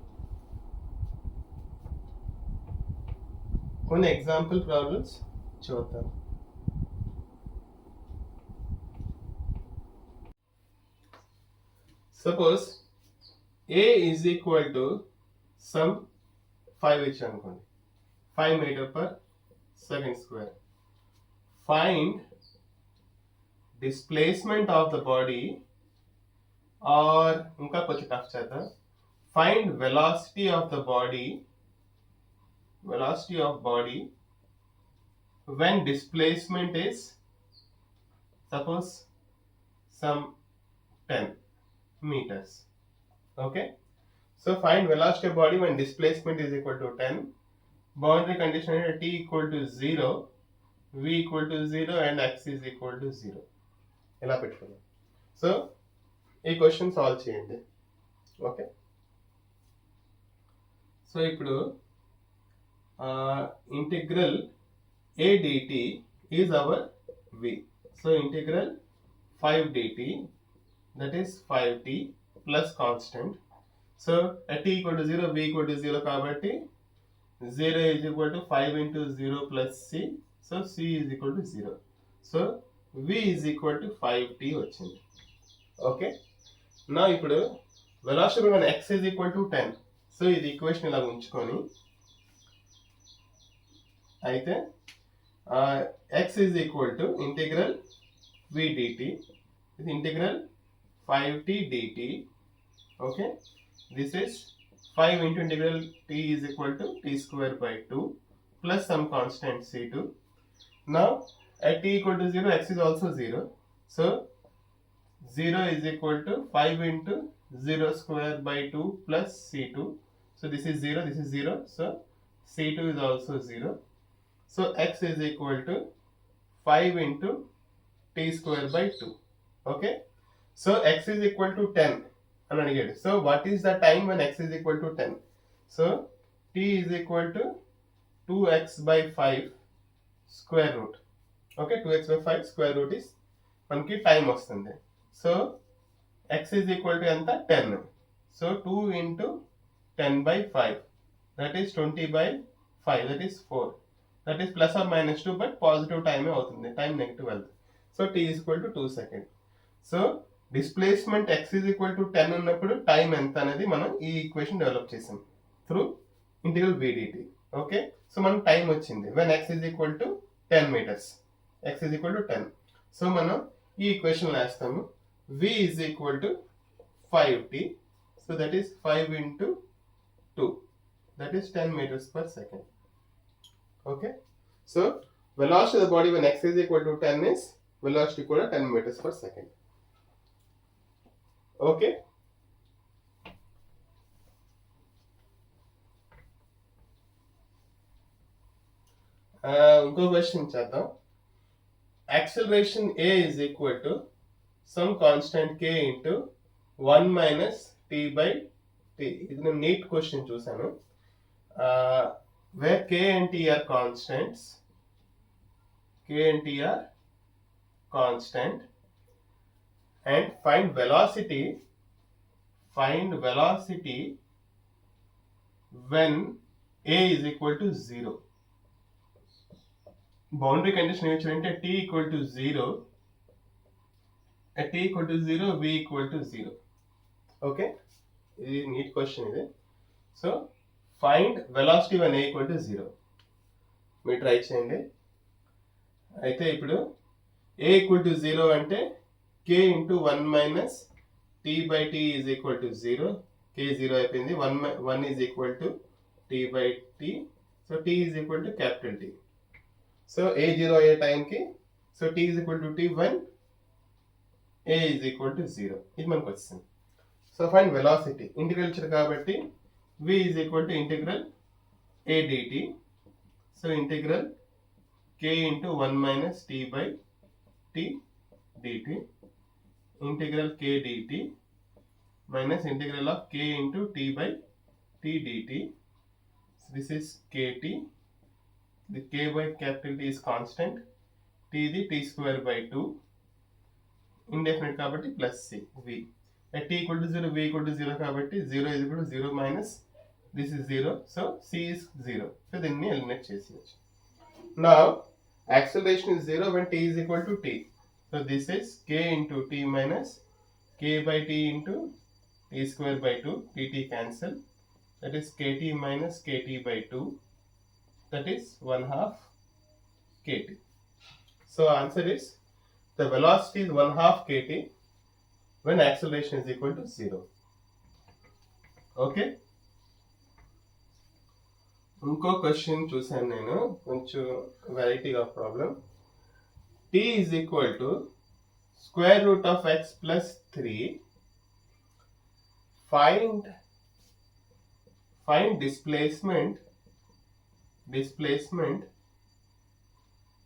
కొన్ని ఎగ్జాంపుల్ ప్రాబ్లమ్స్ చూద్దాం. Suppose a is equal to some 5 ఇచ్చి అనుకోండి, 5 meter per second square. Find displacement of the body, or ఇంకా కొంచెం టఫ్ చేద్దాం, find velocity of the body, velocity of body when displacement is suppose some 10 meters. Okay, so find velocity of body when displacement is equal to 10. Boundary condition is t equal to 0, v equal to 0 and x is equal to 0. ఇలా పెట్టుకుందాం. So ఈ question solve చేయండి. Okay, so ఇప్పుడు integral a dt is our v. So integral 5 dt, that is 5t plus constant. So at t equal to 0, v equal to 0 కాబట్టి 0 is equal to 5 into 0 plus c. So c is equal to 0. So v is equal to 5t వచ్చింది. Okay, నా ఇప్పుడు velocity when x is equal to 10. So ఇది equation ఇలా ఉంచుకొని అయితే x is equal to integral v dt is integral 5t dt. Okay, this is 5 into integral t is equal to t square by 2 plus some constant c2. Now at t equal to 0, x is also 0. So 0 is equal to 5 into 0 square by 2 plus c2. So this is 0, this is 0. So c2 is also 0. So x is equal to 5 into t square by 2. Okay, so x is equal to 10 అని అడిగాడు. So what is the time when x is equal to 10? So t is equal to 2x by 5 square root. Okay, 2x by 5 square root is మనకి time వస్తుంది. So x is equal to ఎంత 10. So 2 into 10 by 5, that is 20 by 5, that is 4. That is plus or minus 2, but positive time అవుతుంది, time negative వెళ్తుంది. So t is equal to 2 seconds. So displacement x is equal to 10 ఉన్నప్పుడు time ఎంత అనేది మనం ఈ equation develop చేసాం through integral v dt. Okay, so మనకు time వచ్చింది when x is equal to 10 meters. x is equal to 10. So మనం ఈ ఈక్వేషన్ వేస్తాము. v is equal to 5t. So that is 5 into 2, that is 10 meters per second. Okay, so velocity of the body when x is equal to 10 is velocity equal to 10 meters per second. Okay, ఇంకో question చేద్దాం. Acceleration a is equal to some constant k into 1 minus t by t. ఇది నేను neat question చూసాను. where k and t are constants, k and t are constant, and find velocity when a is equal to 0. Boundary condition ఏమిటంటే t equal to 0, at t equal to 0, v equal to 0. Okay, ఇది neat question ఇది. So find velocity when a equal to 0. మీరు try చేయండి. అయితే ఇప్పుడు a equal to 0 అంటే k into 1 minus t by t is equal to 0. k 0 అయిపోయింది. 1 is equal to t by t. So t is equal to capital T. So a 0 అయ్యే టైంకి so t is equal to t when a is equal to 0. ఇది మనకు వచ్చింది. So find velocity integral ఇచ్చారు కాబట్టి v is equal to integral a dt. So integral k into 1 minus t by t dt integral k dt minus integral of k into t by t dt. So this is kt. The k by capital T is constant. T the t square by 2. Indefinite కాబట్టి plus c v. At t equal to 0, v equal to 0 కాబట్టి 0 is equal to 0 minus this is 0. So c is 0. So దీన్ని eliminate చేసేయచ్చు. Now acceleration is 0 when t is equal to t. So this is k into t minus k by t into t square by 2. Dt cancel. That is kt minus kt by 2. That is 1/2 kt. So answer is the velocity is 1/2 kt when acceleration is equal to 0. Okay. ఇంకో question చూసాను నేను, కొంచెం వెరైటీగా problem. t is equal to square root of x plus 3. Find displacement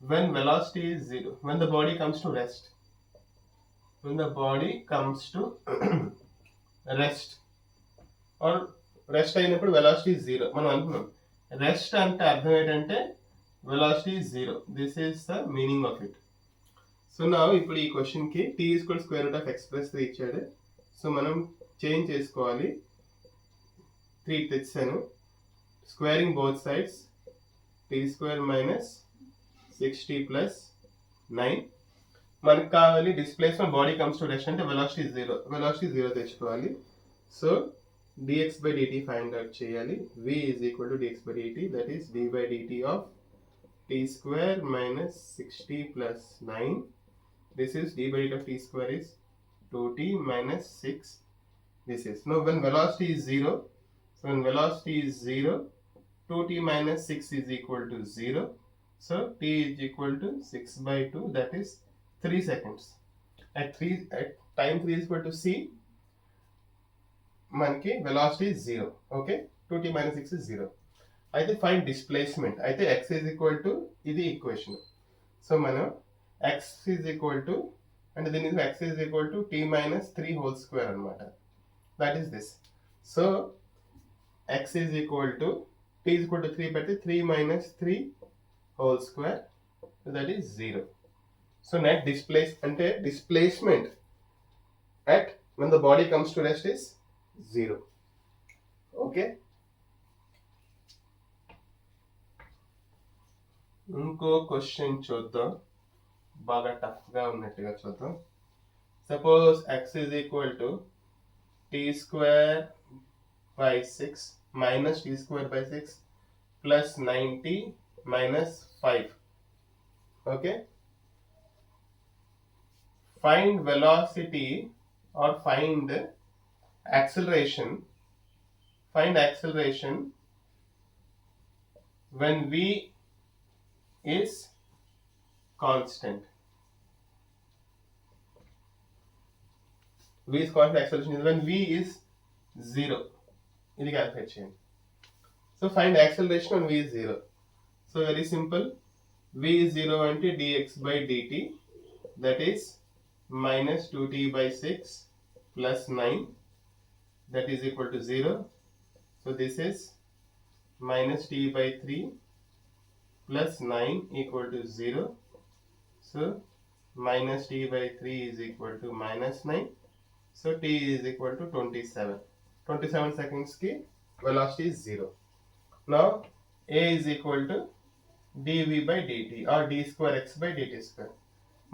when velocity is 0, when the body comes to rest. When the body comes to rest or rest అయినప్పుడు velocity is 0 మనం అనుకున్నాం. Rest అంటే అర్థం ఏంటంటే velocity is 0. This is the meaning of it. So నా ఇప్పుడు ఈ క్వశ్చన్కి t equal square root of X plus 3 ఇచ్చాడు. సో మనం చేంజ్ చేసుకోవాలి. 3 తెచ్చాను. Squaring both sides t square minus 6t plus 9. మనకు కావాలి displacement body comes to rest అంటే వెలాసిటీ 0. వెలాసిటీ 0 తెచ్చుకోవాలి. So dx by dt find out చేయాలి. v is equal to dx by dt, that is d by dt of t square minus 6t plus 9. This is d by dt of t square is 2t minus 6. This is, now when velocity is 0, so when velocity is 0, 2t minus 6 is equal to 0. So t is equal to 6 by 2, that is 3 seconds. At time 3 is equal to c, మనకి velocity is 0. Okay, 2t minus 6 is 0. అయితే find displacement. అయితే x is equal to ఇది equation. So మనం x is equal to అంటే దీని x is equal to t minus 3 whole square అనమాట. That is this. So x is equal to t is equal to 3 పెడితే 3 minus 3 whole square, that is 0. So net displacement at when the body comes to rest is 0. Okay. ఇంకో question చూద్దాం, బాగా టఫ్గా ఉన్నట్టుగా చూద్దాం. Suppose x is equal to t square by 6 minus t square by 6 plus 9t minus 5. Okay. Find velocity or find acceleration. Find acceleration when v is constant. V is constant, acceleration is when v is 0. ఇది calculate చేయండి. So find acceleration when v is 0. So very simple. v is 0 అంటే dx by dt, that is minus 2t by 6 plus 9, that is equal to 0. So this is minus t by 3 plus 9 equal to 0. So minus t by 3 is equal to minus 9. So t is equal to 27. 27 seconds ki velocity is 0. Now a is equal to dv by dt or d square x by dt square.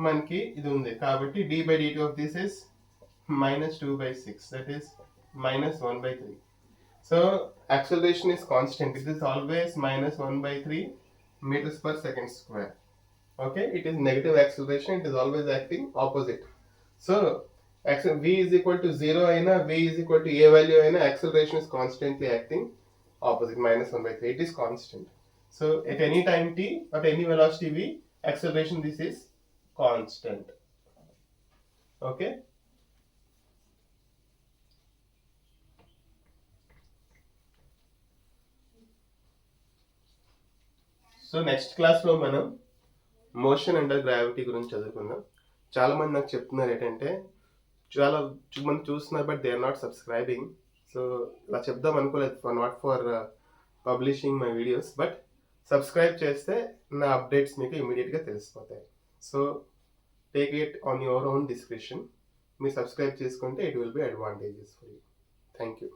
మనకి ఇది ఉంది కాబట్టి d by dt of this is minus 2 by 6, that is minus 1 by 3. So acceleration is constant. It is always minus 1 by 3 meters per second square. Okay, it is negative acceleration. It is always acting opposite. So v is equal to 0 అయినా v is equal to a value అయినా acceleration is constantly acting opposite, minus 1 by 3. It is constant. So at any time t, at any velocity v, acceleration this is constant. Okay. So next క్లాస్లో మనం motion under gravity గురించి చదువుకుందాం. చాలామంది నాకు చెప్తున్నారు ఏంటంటే చాలా మంది చూస్తున్నారు but they are not subscribing. So ఇలా చెప్దాం అనుకోలేదు, not for publishing my videos, but subscribe చేస్తే నా అప్డేట్స్ మీకు ఇమీడియట్గా తెలిసిపోతాయి. So take it on your own description. మీరు సబ్స్క్రైబ్ చేసుకుంటే it will be advantages for you. Thank you.